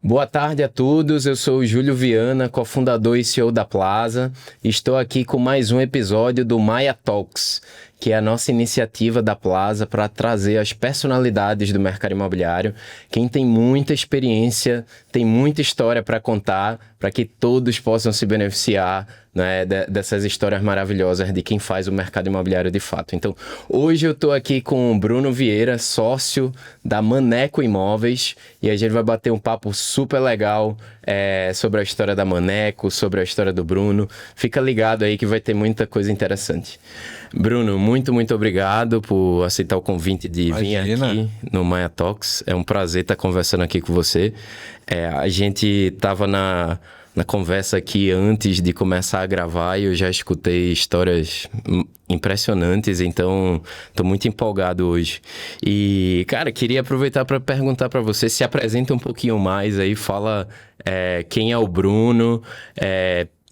Boa tarde a todos, eu sou o Júlio Viana, cofundador e CEO da Plaza. Estou aqui com mais um episódio do Maia Talks, que é a nossa iniciativa da Plaza para trazer as personalidades do mercado imobiliário, quem tem muita experiência, tem muita história para contar, para que todos possam se beneficiar, né, dessas histórias maravilhosas de quem faz o mercado imobiliário de fato. Então, hoje eu estou aqui com o Bruno Vieira, sócio da Maneco Imóveis, e a gente vai bater um papo super legal sobre a história da Maneco, sobre a história do Bruno. Fica ligado aí que vai ter muita coisa interessante. Bruno, muito obrigado por aceitar o convite de vir aqui no Maia Talks. É um prazer estar conversando aqui com você. A gente estava na conversa aqui antes de começar a gravar e eu já escutei histórias impressionantes, então estou muito empolgado hoje. E, cara, queria aproveitar para perguntar para você, se apresenta um pouquinho mais aí, fala quem é o Bruno,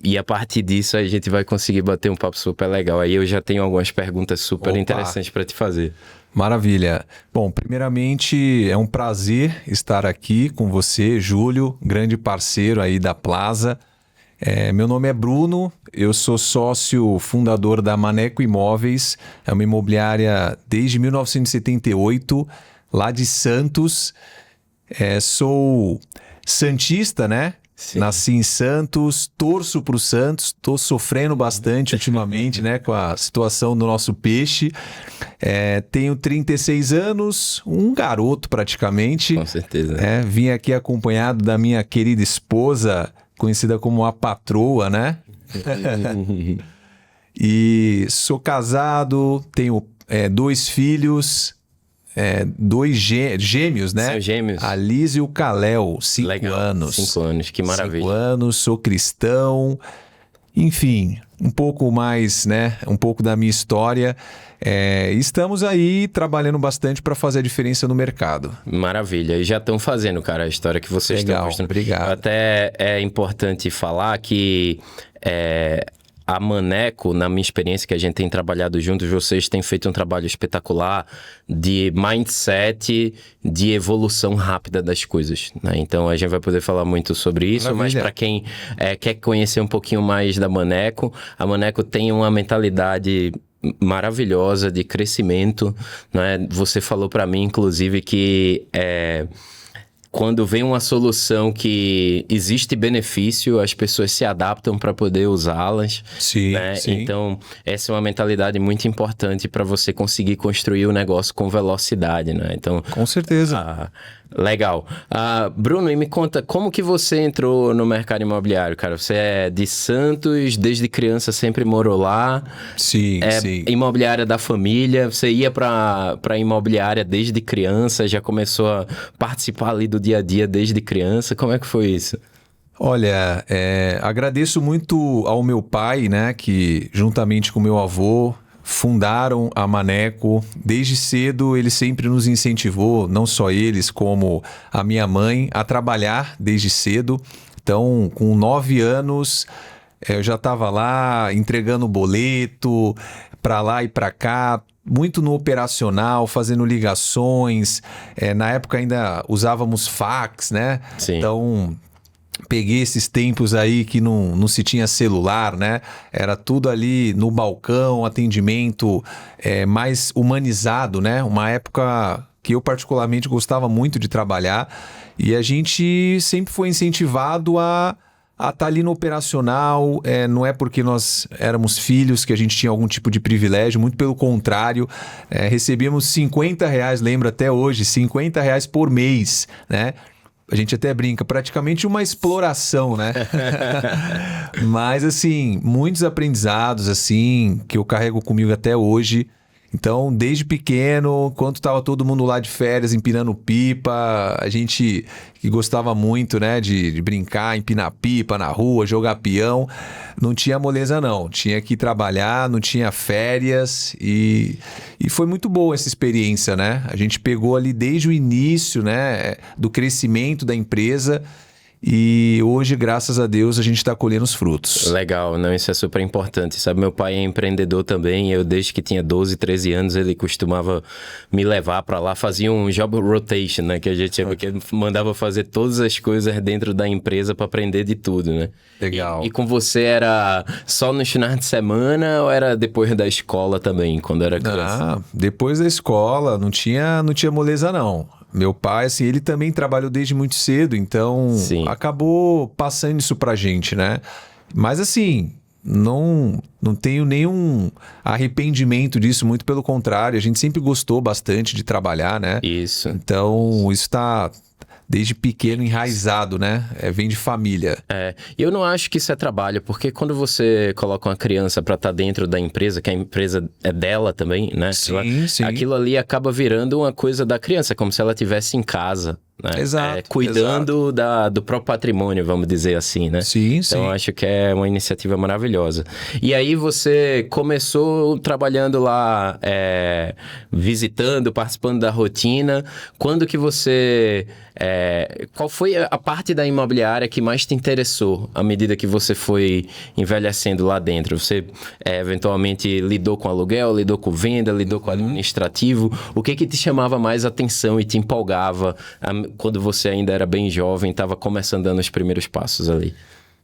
e a partir disso a gente vai conseguir bater um papo super legal. Aí eu já tenho algumas perguntas super interessantes para te fazer. Maravilha. Bom, primeiramente é um prazer estar aqui com você, Júlio, grande parceiro aí da Plaza. Meu nome é Bruno, eu sou sócio fundador da Maneco Imóveis, é uma imobiliária desde 1978, lá de Santos. Sou santista, né? Sim. Nasci em Santos, torço para o Santos, estou sofrendo bastante ultimamente, né, com a situação do nosso peixe. Tenho 36 anos, um garoto praticamente. Com certeza. Vim aqui acompanhado da minha querida esposa, conhecida como a patroa, né? E sou casado, tenho 2 filhos. 2 gêmeos, né? São gêmeos. A Liz e o Kalel, 5 anos. 5 anos, que maravilha. 5 anos, sou cristão. Enfim, um pouco mais, né? Um pouco da minha história. Estamos aí trabalhando bastante para fazer a diferença no mercado. Maravilha. E já estão fazendo, cara, a história que vocês estão mostrando. Obrigado. Até é importante falar que a Maneco, na minha experiência que a gente tem trabalhado juntos, vocês têm feito um trabalho espetacular de mindset, de evolução rápida das coisas, né? Então a gente vai poder falar muito sobre isso. Maravilha. Mas para quem quer conhecer um pouquinho mais da Maneco, a Maneco tem uma mentalidade maravilhosa de crescimento, né? Você falou para mim, inclusive, que quando vem uma solução que existe benefício, as pessoas se adaptam para poder usá-las. Sim, né? sim. Então, essa é uma mentalidade muito importante para você conseguir construir o negócio com velocidade, né? Então, com certeza. Legal. Bruno, e me conta, como que você entrou no mercado imobiliário, cara? Você é de Santos, desde criança sempre morou lá? Sim, sim. Imobiliária da família, você ia para imobiliária desde criança, já começou a participar ali do dia a dia desde criança, como é que foi isso? Olha, agradeço muito ao meu pai, né, que juntamente com meu avô fundaram a Maneco. Desde cedo ele sempre nos incentivou, não só eles, como a minha mãe, a trabalhar desde cedo. Então, com 9 anos, eu já estava lá entregando boleto para lá e para cá, muito no operacional, fazendo ligações. Na época ainda usávamos fax, né? Sim. Então, peguei esses tempos aí que não se tinha celular, né? Era tudo ali no balcão, atendimento mais humanizado, né? Uma época que eu particularmente gostava muito de trabalhar e a gente sempre foi incentivado a estar ali no operacional. Não é porque nós éramos filhos que a gente tinha algum tipo de privilégio, muito pelo contrário, recebíamos R$50, lembro até hoje, R$50 por mês, né? A gente até brinca, praticamente uma exploração, né? Mas, assim, muitos aprendizados, assim, que eu carrego comigo até hoje. Então, desde pequeno, quando estava todo mundo lá de férias, empinando pipa, a gente que gostava muito, né, de brincar, empinar pipa na rua, jogar peão, não tinha moleza não, tinha que trabalhar, não tinha férias e foi muito boa essa experiência, né? A gente pegou ali desde o início, né, do crescimento da empresa E hoje, graças a Deus, a gente está colhendo os frutos. Legal, não, isso é super importante. Sabe, meu pai é empreendedor também, eu desde que tinha 12, 13 anos, ele costumava me levar para lá, fazia um job rotation, né, que a gente chama, que ele mandava fazer todas as coisas dentro da empresa para aprender de tudo, né? Legal. E com você era só nos finais de semana ou era depois da escola também, quando era criança? Depois da escola, não tinha moleza não. Meu pai, assim, ele também trabalhou desde muito cedo, então acabou passando isso pra gente, né? Mas assim, não tenho nenhum arrependimento disso, muito pelo contrário, a gente sempre gostou bastante de trabalhar, né? Isso. Então, isso tá desde pequeno enraizado, né? Vem de família. E eu não acho que isso é trabalho, porque quando você coloca uma criança para estar dentro da empresa, que a empresa é dela também, né? Sim. Aquilo ali acaba virando uma coisa da criança, como se ela estivesse em casa, né? Exato. Cuidando do próprio patrimônio, vamos dizer assim, né? Sim. Então, eu acho que é uma iniciativa maravilhosa. E aí, você começou trabalhando lá, visitando, participando da rotina. Quando que você... qual foi a parte da imobiliária que mais te interessou à medida que você foi envelhecendo lá dentro? Você eventualmente lidou com aluguel, lidou com venda, lidou com administrativo? O que te chamava mais atenção e te empolgava quando você ainda era bem jovem, estava começando dando os primeiros passos ali?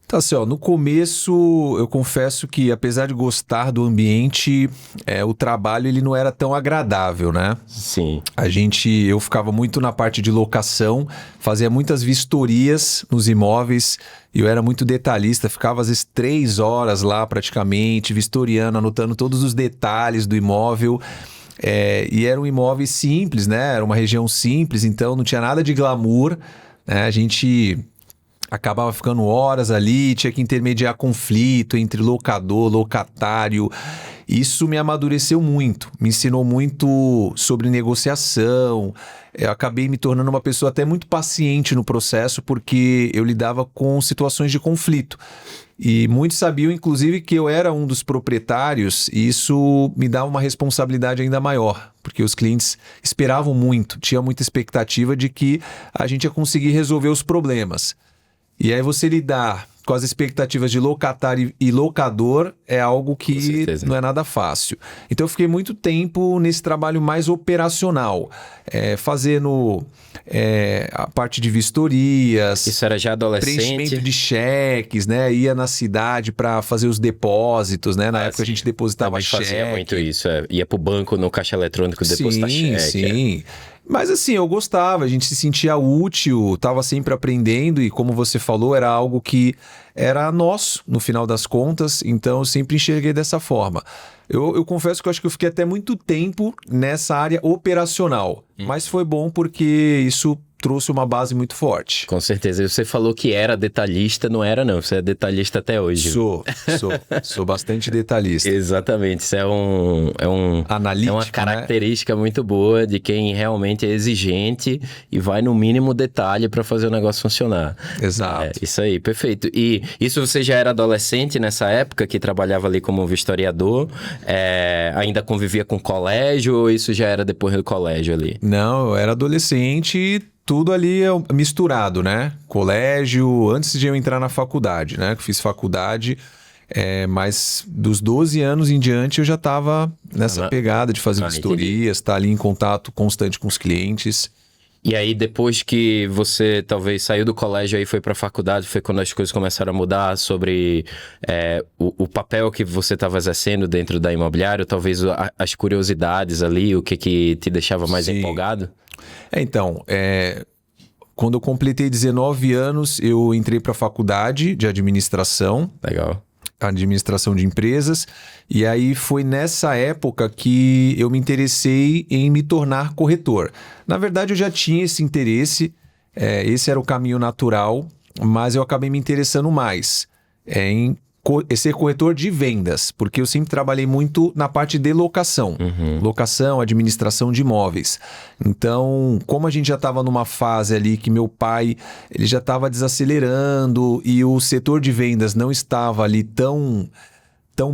Tá assim, ó, no começo eu confesso que apesar de gostar do ambiente, o trabalho ele não era tão agradável, né? Sim. Eu ficava muito na parte de locação, fazia muitas vistorias nos imóveis, eu era muito detalhista, ficava às vezes 3 horas lá praticamente, vistoriando, anotando todos os detalhes do imóvel. E era um imóvel simples, né? Era uma região simples, então não tinha nada de glamour, né? A gente acabava ficando horas ali, tinha que intermediar conflito entre locador, locatário. Isso me amadureceu muito, me ensinou muito sobre negociação. Eu acabei me tornando uma pessoa até muito paciente no processo, porque eu lidava com situações de conflito. E muitos sabiam, inclusive, que eu era um dos proprietários, e isso me dava uma responsabilidade ainda maior, porque os clientes esperavam muito, tinha muita expectativa de que a gente ia conseguir resolver os problemas. E aí você lidar com as expectativas de locatário e locador é algo que não é nada fácil. Então eu fiquei muito tempo nesse trabalho mais operacional, fazendo a parte de vistorias. Isso era já adolescente? Preenchimento de cheques, né? Ia na cidade para fazer os depósitos, né? Na época a gente depositava cheque. Fazia muito isso, ia pro banco no caixa eletrônico depositar cheque. Sim. Mas assim, eu gostava, a gente se sentia útil, estava sempre aprendendo e como você falou, era algo que era nosso, no final das contas, então eu sempre enxerguei dessa forma. Eu confesso que eu acho que eu fiquei até muito tempo nessa área operacional, mas foi bom porque isso trouxe uma base muito forte. Com certeza. E você falou que era detalhista, não era não, você é detalhista até hoje. Sou bastante detalhista. Exatamente, isso é analítico, uma característica muito boa de quem realmente é exigente e vai no mínimo detalhe para fazer o negócio funcionar. Exato. Isso aí, perfeito. E isso você já era adolescente nessa época, que trabalhava ali como vistoriador, ainda convivia com colégio ou isso já era depois do colégio ali? Não, eu era adolescente e tudo ali é misturado, né? Colégio, antes de eu entrar na faculdade, né? Que fiz faculdade, mas dos 12 anos em diante eu já estava nessa pegada de fazer vistorias, estar ali em contato constante com os clientes. E aí, depois que você talvez saiu do colégio e foi para a faculdade, foi quando as coisas começaram a mudar sobre o papel que você estava exercendo dentro da imobiliária, talvez as curiosidades ali, o que te deixava mais empolgado? Então, quando eu completei 19 anos, eu entrei para a faculdade de administração. Legal. Administração de empresas, e aí foi nessa época que eu me interessei em me tornar corretor. Na verdade, eu já tinha esse interesse, esse era o caminho natural, mas eu acabei me interessando mais em ser corretor de vendas, porque eu sempre trabalhei muito na parte de locação, locação, administração de imóveis. Então, como a gente já estava numa fase ali que meu pai ele já estava desacelerando e o setor de vendas não estava ali tão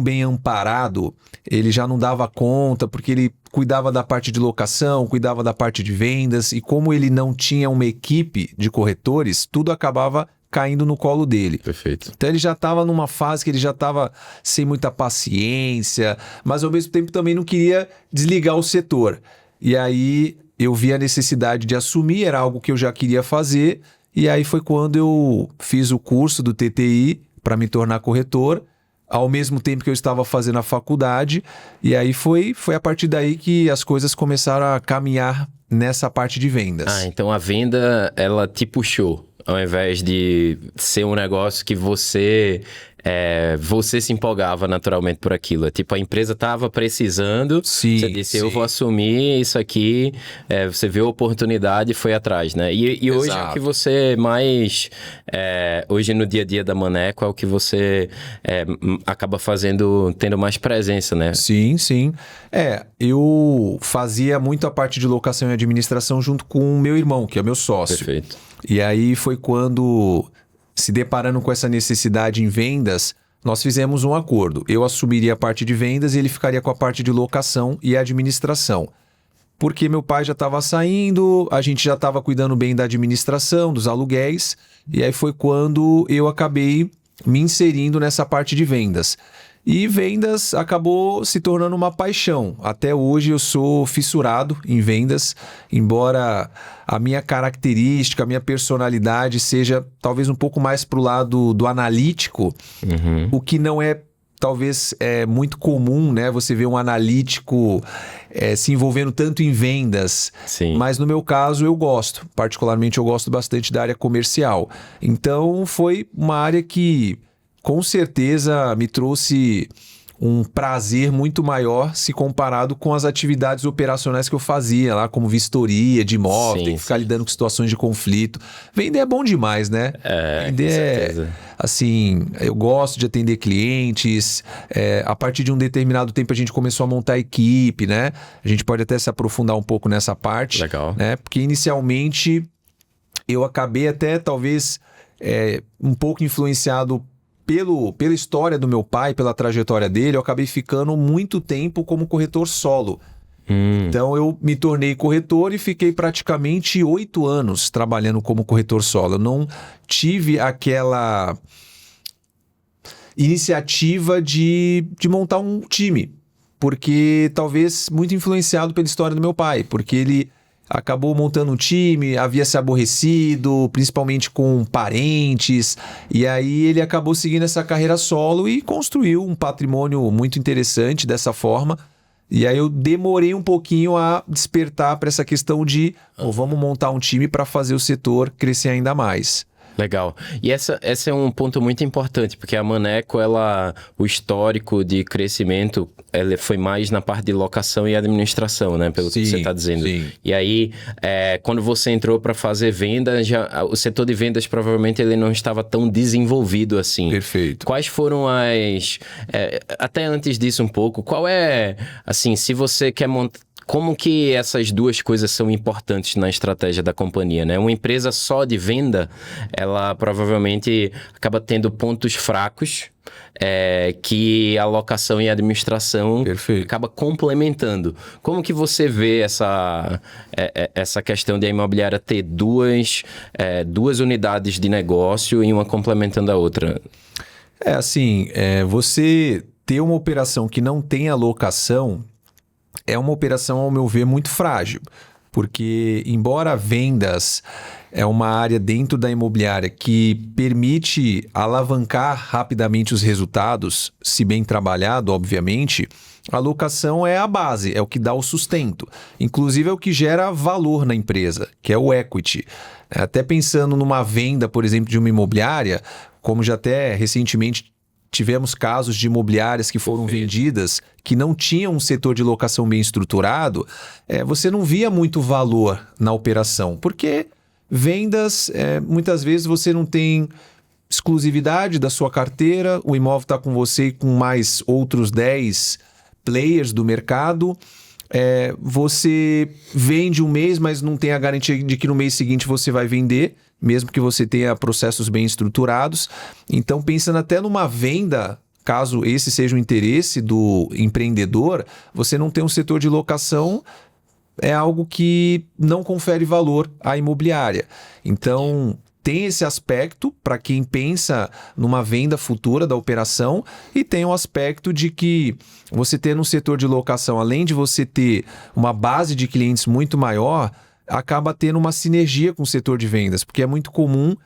bem amparado, ele já não dava conta, porque ele cuidava da parte de locação, cuidava da parte de vendas, e como ele não tinha uma equipe de corretores, tudo acabava caindo no colo dele. Perfeito. Então ele já estava numa fase que ele já estava sem muita paciência, mas ao mesmo tempo também não queria desligar o setor. E aí eu vi a necessidade de assumir, era algo que eu já queria fazer, e aí foi quando eu fiz o curso do TTI para me tornar corretor, ao mesmo tempo que eu estava fazendo a faculdade, e aí foi a partir daí que as coisas começaram a caminhar nessa parte de vendas. Ah, então a venda, ela te puxou, ao invés de ser um negócio que você se empolgava naturalmente por aquilo. Tipo, a empresa estava precisando, Sim, você disse, sim. eu vou assumir isso aqui, você viu a oportunidade e foi atrás, né? E hoje é o que você mais... hoje no dia a dia da Maneco é o que você acaba fazendo, tendo mais presença, né? Sim, sim. Eu fazia muito a parte de locação e administração junto com o meu irmão, que é meu sócio. Perfeito. E aí foi quando, se deparando com essa necessidade em vendas, nós fizemos um acordo. Eu assumiria a parte de vendas e ele ficaria com a parte de locação e administração. Porque meu pai já estava saindo, a gente já estava cuidando bem da administração, dos aluguéis, e aí foi quando eu acabei me inserindo nessa parte de vendas. E vendas acabou se tornando uma paixão. Até hoje eu sou fissurado em vendas, embora a minha característica, a minha personalidade seja talvez um pouco mais para o lado do analítico, o que não é talvez muito comum, né? Você vê um analítico se envolvendo tanto em vendas. Sim. Mas no meu caso eu gosto. Particularmente eu gosto bastante da área comercial. Então foi uma área que com certeza me trouxe um prazer muito maior se comparado com as atividades operacionais que eu fazia lá, como vistoria de imóvel, tem que ficar lidando com situações de conflito. Vender é bom demais, né? Vender com certeza. assim, eu gosto de atender clientes. A partir de um determinado tempo a gente começou a montar equipe, né? A gente pode até se aprofundar um pouco nessa parte. Legal. Né? Porque inicialmente eu acabei até talvez um pouco influenciado pela história do meu pai, pela trajetória dele, eu acabei ficando muito tempo como corretor solo. Então eu me tornei corretor e fiquei praticamente 8 anos trabalhando como corretor solo. Eu não tive aquela iniciativa de montar um time, porque talvez muito influenciado pela história do meu pai, porque ele acabou montando um time, havia se aborrecido, principalmente com parentes, e aí ele acabou seguindo essa carreira solo e construiu um patrimônio muito interessante dessa forma. E aí eu demorei um pouquinho a despertar para essa questão de vamos montar um time para fazer o setor crescer ainda mais. Legal. E essa é um ponto muito importante, porque a Maneco, o histórico de crescimento, ela foi mais na parte de locação e administração, né? Pelo que você está dizendo. Sim. E aí, quando você entrou para fazer venda, o setor de vendas provavelmente ele não estava tão desenvolvido assim. Perfeito. Quais foram até antes disso um pouco, qual assim, se você quer montar, como que essas duas coisas são importantes na estratégia da companhia, né? Uma empresa só de venda, ela provavelmente acaba tendo pontos fracos que a locação e a administração acaba complementando. Como que você vê essa questão de a imobiliária ter duas unidades de negócio e uma complementando a outra? Você ter uma operação que não tem alocação é uma operação, ao meu ver, muito frágil, porque embora vendas é uma área dentro da imobiliária que permite alavancar rapidamente os resultados, se bem trabalhado, obviamente, a locação é a base, é o que dá o sustento. Inclusive é o que gera valor na empresa, que é o equity. Até pensando numa venda, por exemplo, de uma imobiliária, como já até recentemente tivemos casos de imobiliárias que foram vendidas que não tinham um setor de locação bem estruturado, você não via muito valor na operação, porque vendas, muitas vezes você não tem exclusividade da sua carteira, o imóvel está com você e com mais outros 10 players do mercado, você vende um mês, mas não tem a garantia de que no mês seguinte você vai vender, mesmo que você tenha processos bem estruturados. Então, pensando até numa venda, caso esse seja o interesse do empreendedor, você não tem um setor de locação, é algo que não confere valor à imobiliária. Então, tem esse aspecto para quem pensa numa venda futura da operação e tem o aspecto de que você ter no setor de locação, além de você ter uma base de clientes muito maior, acaba tendo uma sinergia com o setor de vendas, porque é muito comum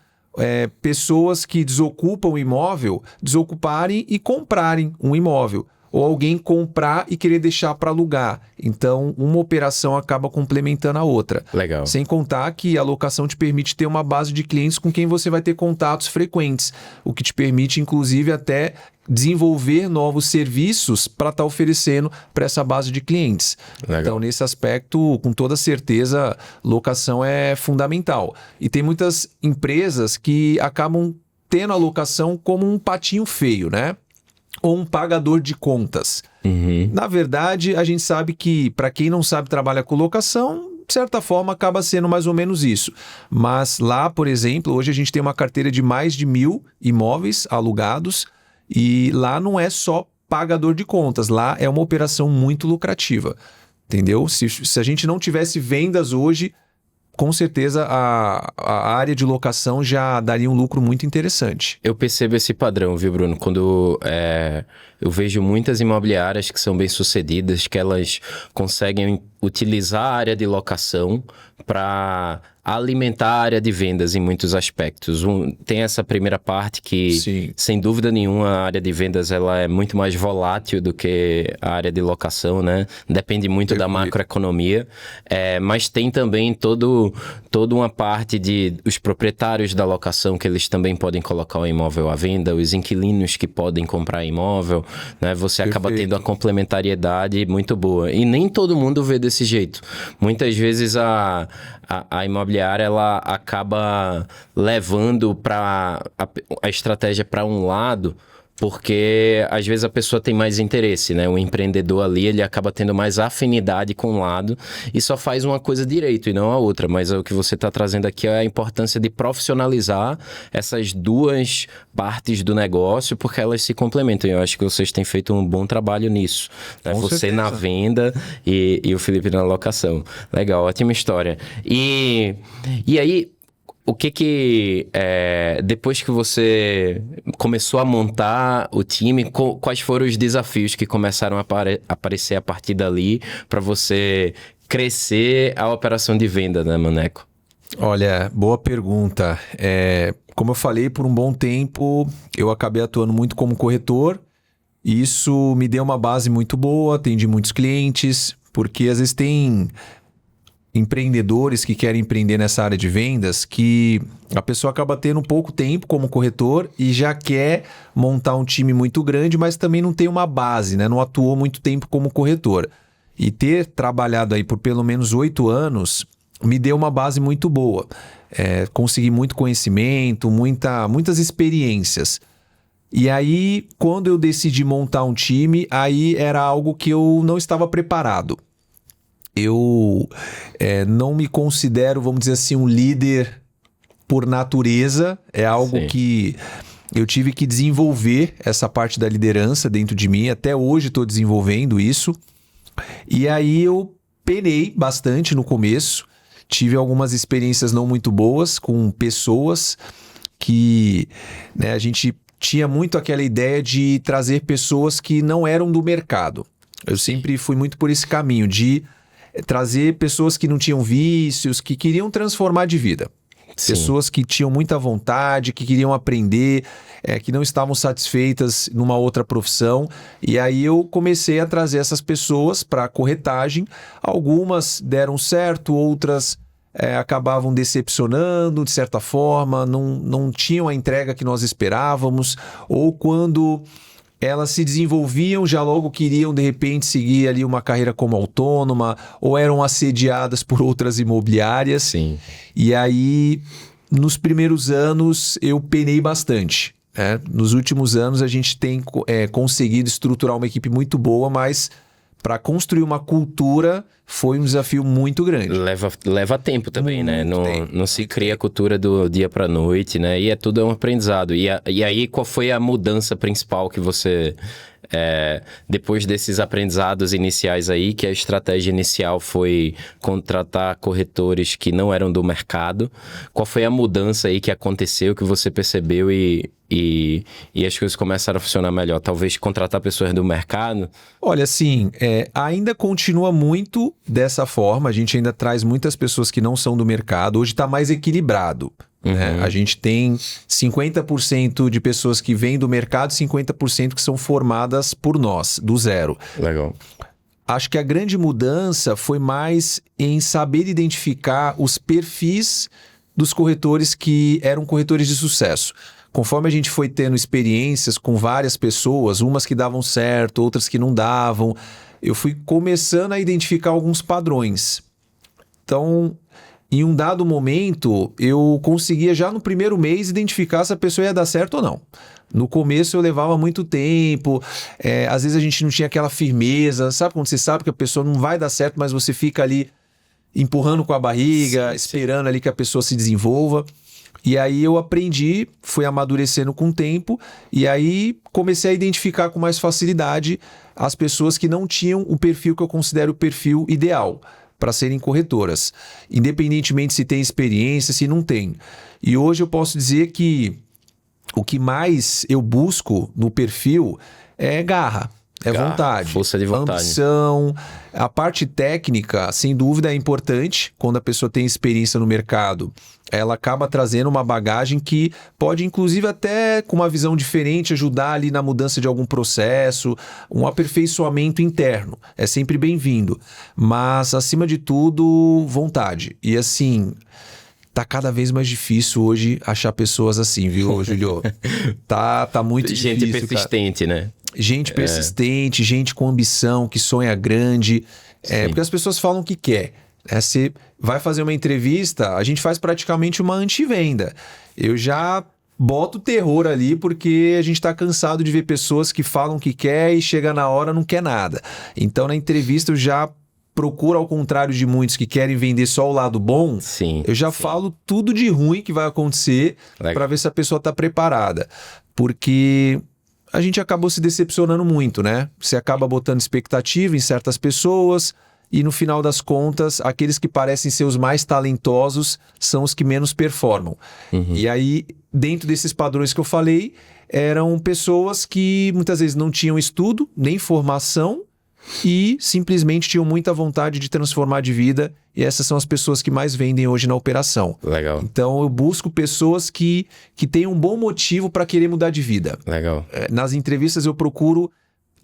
pessoas que desocupam o imóvel desocuparem e comprarem um imóvel. Ou alguém comprar e querer deixar para alugar. Então, uma operação acaba complementando a outra. Legal. Sem contar que a locação te permite ter uma base de clientes com quem você vai ter contatos frequentes, o que te permite, inclusive, até desenvolver novos serviços para estar oferecendo para essa base de clientes. Legal. Então, nesse aspecto, com toda certeza, locação é fundamental. E tem muitas empresas que acabam tendo a locação como um patinho feio, né? Ou um pagador de contas. Na verdade, a gente sabe que, para quem não sabe trabalhar com locação, de certa forma, acaba sendo mais ou menos isso. Mas lá, por exemplo, hoje a gente tem uma carteira de mais de 1.000 imóveis alugados e lá não é só pagador de contas, lá é uma operação muito lucrativa, entendeu? Se a gente não tivesse vendas hoje, com certeza a área de locação já daria um lucro muito interessante. Eu percebo esse padrão, viu, Bruno? Quando eu vejo muitas imobiliárias que são bem-sucedidas, que elas conseguem utilizar a área de locação para alimentar a área de vendas em muitos aspectos. Tem essa primeira parte que, Sim. sem dúvida nenhuma, a área de vendas ela é muito mais volátil do que a área de locação, né? Depende muito da macroeconomia, mas tem também toda uma parte de os proprietários da locação que eles também podem colocar o imóvel à venda, os inquilinos que podem comprar imóvel, né? Você acaba tendo a complementariedade muito boa. E nem todo mundo vê desse jeito. Muitas vezes a imobiliária ela acaba levando a estratégia para um lado, porque às vezes a pessoa tem mais interesse, né? O empreendedor ali, ele acaba tendo mais afinidade com um lado e só faz uma coisa direito e não a outra. Mas o que você está trazendo aqui é a importância de profissionalizar essas duas partes do negócio, porque elas se complementam. Eu acho que vocês têm feito um bom trabalho nisso, né? Você certeza. na venda e o Felipe na locação. Legal, ótima história. E aí... O que depois que você começou a montar o time, quais foram os desafios que começaram a aparecer a partir dali para você crescer a operação de venda, né, Maneco? Olha, boa pergunta. Como eu falei, por um bom tempo eu acabei atuando muito como corretor e isso me deu uma base muito boa, atendi muitos clientes, porque às vezes tem empreendedores que querem empreender nessa área de vendas que a pessoa acaba tendo pouco tempo como corretor e já quer montar um time muito grande, mas também não tem uma base, né? Não atuou muito tempo como corretor. E ter trabalhado aí por pelo menos 8 anos me deu uma base muito boa. Consegui muito conhecimento, muitas experiências. E aí, quando eu decidi montar um time, aí era algo que eu não estava preparado. Eu não me considero, vamos dizer assim, um líder por natureza. É algo Sim. que eu tive que desenvolver essa parte da liderança dentro de mim. Até hoje estou desenvolvendo isso. E aí eu penei bastante no começo. Tive algumas experiências não muito boas com pessoas que, né, a gente tinha muito aquela ideia de trazer pessoas que não eram do mercado. Eu sempre fui muito por esse caminho de trazer pessoas que não tinham vícios, que queriam transformar de vida. Sim. Pessoas que tinham muita vontade, que queriam aprender, que não estavam satisfeitas numa outra profissão. E aí eu comecei a trazer essas pessoas para a corretagem. Algumas deram certo, outras acabavam decepcionando de certa forma, não tinham a entrega que nós esperávamos. Ou quando elas se desenvolviam, já logo queriam, de repente, seguir ali uma carreira como autônoma, ou eram assediadas por outras imobiliárias. Sim. E aí, nos primeiros anos, eu penei bastante, né? Nos últimos anos, a gente tem conseguido estruturar uma equipe muito boa, mas para construir uma cultura foi um desafio muito grande. Leva tempo também, né? Tempo. Não se cria a cultura do dia para noite, né? E tudo é um aprendizado. E aí, qual foi a mudança principal que você Depois desses aprendizados iniciais aí, que a estratégia inicial foi contratar corretores que não eram do mercado, qual foi a mudança aí que aconteceu, que você percebeu e as coisas começaram a funcionar melhor? Talvez contratar pessoas do mercado? Olha, assim, ainda continua muito dessa forma, a gente ainda traz muitas pessoas que não são do mercado, hoje está mais equilibrado. Né? A gente tem 50% de pessoas que vêm do mercado e 50% que são formadas por nós, do zero. Legal. Acho que a grande mudança foi mais em saber identificar os perfis dos corretores que eram corretores de sucesso. Conforme a gente foi tendo experiências com várias pessoas, umas que davam certo, outras que não davam, eu fui começando a identificar alguns padrões. Então, em um dado momento, eu conseguia já no primeiro mês identificar se a pessoa ia dar certo ou não. No começo eu levava muito tempo, às vezes a gente não tinha aquela firmeza, sabe quando você sabe que a pessoa não vai dar certo, mas você fica ali empurrando com a barriga, esperando ali que a pessoa se desenvolva. E aí eu aprendi, fui amadurecendo com o tempo, e aí comecei a identificar com mais facilidade as pessoas que não tinham o perfil que eu considero o perfil ideal para serem corretoras, independentemente se tem experiência, se não tem. E hoje eu posso dizer que o que mais eu busco no perfil é garra, vontade, força de vontade, ambição. A parte técnica, sem dúvida, é importante. Quando a pessoa tem experiência no mercado, ela acaba trazendo uma bagagem que pode, inclusive, até com uma visão diferente, ajudar ali na mudança de algum processo, um aperfeiçoamento interno. É sempre bem-vindo. Mas, acima de tudo, vontade. E assim, tá cada vez mais difícil hoje achar pessoas assim, viu, Julio? Tá muito difícil. Gente persistente, cara, né? Gente persistente, gente com ambição, que sonha grande. Porque as pessoas falam o que quer. Você vai fazer uma entrevista, a gente faz praticamente uma antivenda. Eu já boto terror ali porque a gente está cansado de ver pessoas que falam o que quer e chega na hora não quer nada. Então na entrevista eu já procuro, ao contrário de muitos que querem vender só o lado bom, eu já falo tudo de ruim que vai acontecer para ver se a pessoa está preparada. Porque a gente acabou se decepcionando muito, né? Você acaba botando expectativa em certas pessoas e no final das contas, aqueles que parecem ser os mais talentosos são os que menos performam. E aí, dentro desses padrões que eu falei, eram pessoas que muitas vezes não tinham estudo, nem formação e simplesmente tinham muita vontade de transformar de vida, e essas são as pessoas que mais vendem hoje na operação. Legal. Então eu busco pessoas que tenham um bom motivo para querer mudar de vida. Legal. Nas entrevistas eu procuro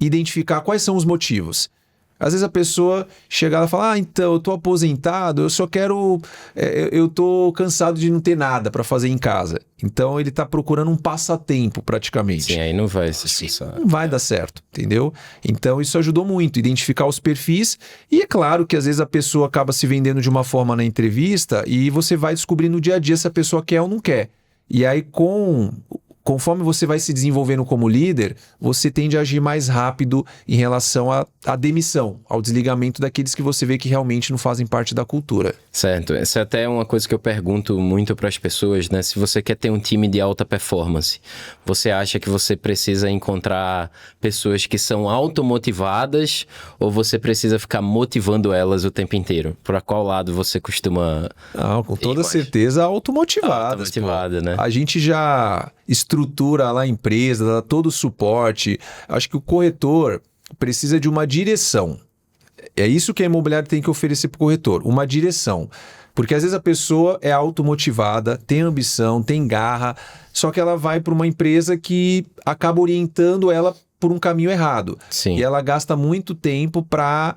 identificar quais são os motivos. Às vezes a pessoa chega lá e fala, então, eu tô aposentado, eu só quero... eu tô cansado de não ter nada para fazer em casa. Então ele tá procurando um passatempo praticamente. Sim, aí não vai se esforçar. Não vai dar certo, entendeu? Então isso ajudou muito, identificar os perfis. E é claro que às vezes a pessoa acaba se vendendo de uma forma na entrevista e você vai descobrir no dia a dia se a pessoa quer ou não quer. E aí conforme você vai se desenvolvendo como líder, você tende a agir mais rápido em relação à demissão, ao desligamento daqueles que você vê que realmente não fazem parte da cultura. Certo. Essa é até uma coisa que eu pergunto muito para as pessoas, né? Se você quer ter um time de alta performance, você acha que você precisa encontrar pessoas que são automotivadas ou você precisa ficar motivando elas o tempo inteiro? Para qual lado você costuma... Com toda certeza automotivadas. Automotivada, né? A gente já estrutura lá a empresa, dá todo o suporte. Acho que o corretor precisa de uma direção. É isso que a imobiliária tem que oferecer para o corretor, uma direção. Porque às vezes a pessoa é automotivada, tem ambição, tem garra, só que ela vai para uma empresa que acaba orientando ela por um caminho errado. Sim. E ela gasta muito tempo para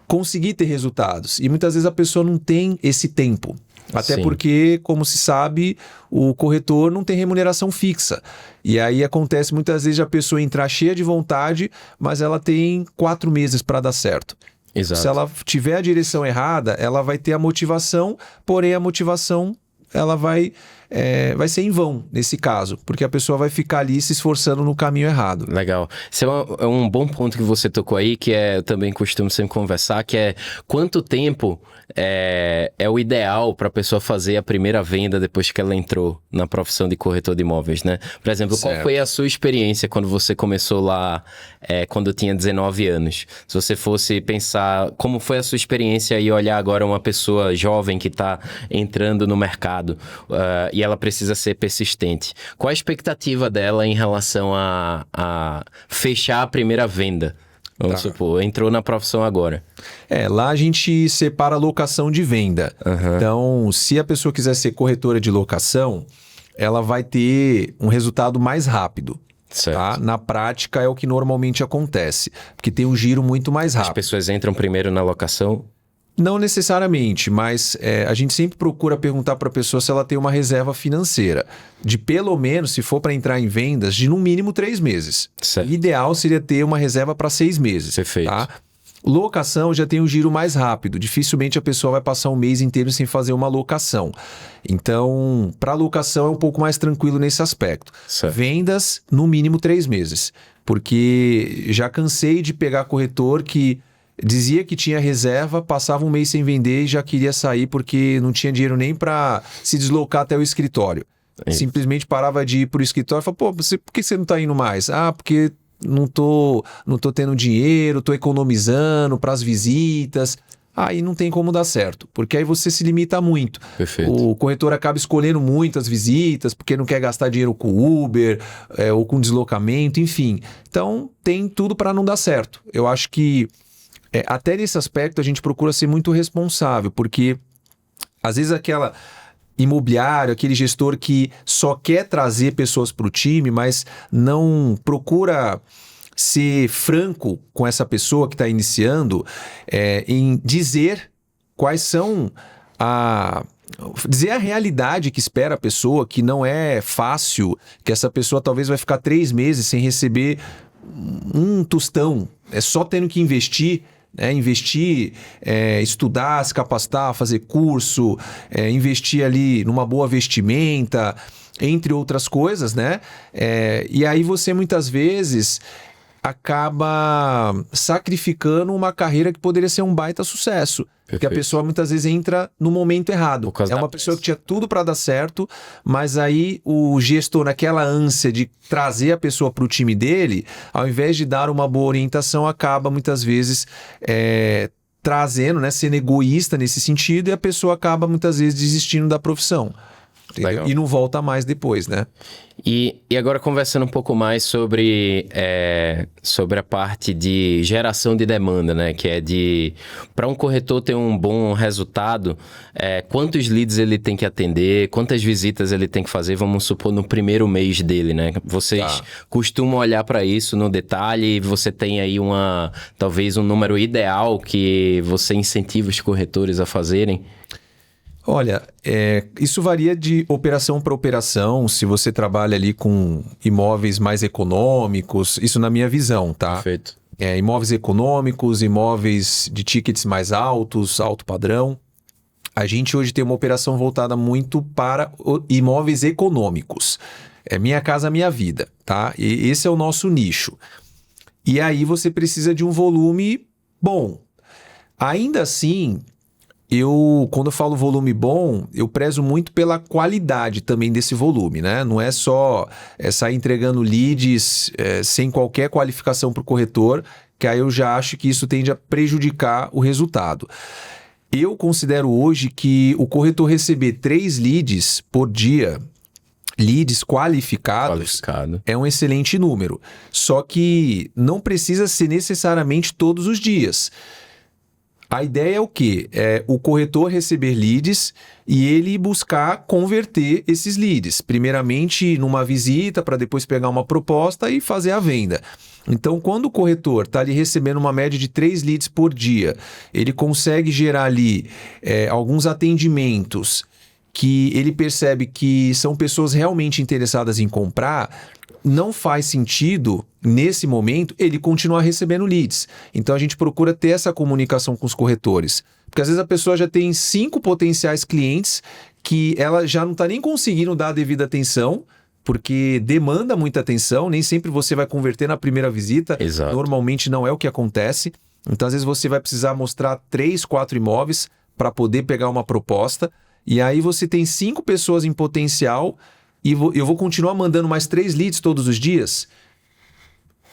conseguir ter resultados. E muitas vezes a pessoa não tem esse tempo. Até porque, como se sabe, o corretor não tem remuneração fixa. E aí acontece muitas vezes a pessoa entrar cheia de vontade, mas ela tem 4 meses para dar certo. Exato. Se ela tiver a direção errada, ela vai ter a motivação, porém a motivação ela vai vai ser em vão nesse caso, porque a pessoa vai ficar ali se esforçando no caminho errado. Legal. Esse é um bom ponto que você tocou aí, que eu também costumo sempre conversar, que é quanto tempo é o ideal para a pessoa fazer a primeira venda depois que ela entrou na profissão de corretor de imóveis, né? Por exemplo, qual foi a sua experiência quando você começou lá, quando tinha 19 anos? Se você fosse pensar como foi a sua experiência e olhar agora uma pessoa jovem que está entrando no mercado e ela precisa ser persistente. Qual a expectativa dela em relação a fechar a primeira venda? Vamos supor, entrou na profissão agora. Lá a gente separa locação de venda. Então, se a pessoa quiser ser corretora de locação, ela vai ter um resultado mais rápido. Tá? Na prática é o que normalmente acontece, porque tem um giro muito mais rápido. As pessoas entram primeiro na locação? Não necessariamente, mas a gente sempre procura perguntar para a pessoa se ela tem uma reserva financeira. De pelo menos, se for para entrar em vendas, de no mínimo 3 meses. Certo. O ideal seria ter uma reserva para 6 meses. Perfeito. Tá? Locação já tem um giro mais rápido. Dificilmente a pessoa vai passar um mês inteiro sem fazer uma locação. Então, para locação é um pouco mais tranquilo nesse aspecto. Certo. Vendas, no mínimo 3 meses. Porque já cansei de pegar corretor que dizia que tinha reserva, passava um mês sem vender e já queria sair porque não tinha dinheiro nem para se deslocar até o escritório. Simplesmente parava de ir para o escritório e falava, pô, por que você não está indo mais? Porque não tô tendo dinheiro, tô economizando para as visitas. Aí não tem como dar certo, porque aí você se limita muito. Perfeito. O corretor acaba escolhendo muitas visitas, porque não quer gastar dinheiro com Uber ou com deslocamento, enfim. Então tem tudo para não dar certo. Eu acho que até nesse aspecto a gente procura ser muito responsável, porque às vezes aquela imobiliário, aquele gestor que só quer trazer pessoas para o time, mas não procura ser franco com essa pessoa que está iniciando em dizer quais são dizer a realidade que espera a pessoa, que não é fácil, que essa pessoa talvez vai ficar 3 meses sem receber um tostão, só tendo que investir. Investir, estudar, se capacitar, fazer curso, investir ali numa boa vestimenta, entre outras coisas, né? E aí você muitas vezes acaba sacrificando uma carreira que poderia ser um baita sucesso. Perfeito. Porque a pessoa muitas vezes entra no momento errado. É uma pessoa que tinha tudo para dar certo, mas aí o gestor, naquela ânsia de trazer a pessoa para o time dele, ao invés de dar uma boa orientação, acaba muitas vezes trazendo, sendo egoísta nesse sentido, e a pessoa acaba muitas vezes desistindo da profissão. E não volta mais depois, né? E agora conversando um pouco mais sobre a parte de geração de demanda, né? Que é para um corretor ter um bom resultado, quantos leads ele tem que atender, quantas visitas ele tem que fazer, vamos supor, no primeiro mês dele, né? Vocês costumam olhar para isso no detalhe e você tem aí talvez um número ideal que você incentiva os corretores a fazerem? Olha, isso varia de operação para operação, se você trabalha ali com imóveis mais econômicos, isso na minha visão, tá? Perfeito. Imóveis econômicos, imóveis de tickets mais altos, alto padrão. A gente hoje tem uma operação voltada muito para imóveis econômicos. Minha casa, minha vida, tá? E esse é o nosso nicho. E aí você precisa de um volume bom. Ainda assim, quando eu falo volume bom, eu prezo muito pela qualidade também desse volume, né? Não é só sair entregando leads sem qualquer qualificação para o corretor, que aí eu já acho que isso tende a prejudicar o resultado. Eu considero hoje que o corretor receber 3 leads por dia, leads qualificados, é um excelente número. Só que não precisa ser necessariamente todos os dias. A ideia é o quê? O corretor receber leads e ele buscar converter esses leads. Primeiramente numa visita, para depois pegar uma proposta e fazer a venda. Então, quando o corretor está ali recebendo uma média de 3 leads por dia, ele consegue gerar ali alguns atendimentos que ele percebe que são pessoas realmente interessadas em comprar, não faz sentido, nesse momento, ele continuar recebendo leads. Então, a gente procura ter essa comunicação com os corretores. Porque, às vezes, a pessoa já tem 5 potenciais clientes que ela já não está nem conseguindo dar a devida atenção, porque demanda muita atenção, nem sempre você vai converter na primeira visita. Exato. Normalmente não é o que acontece. Então, às vezes, você vai precisar mostrar 3, 4 imóveis para poder pegar uma proposta. E aí você tem 5 pessoas em potencial e eu vou continuar mandando mais 3 leads todos os dias.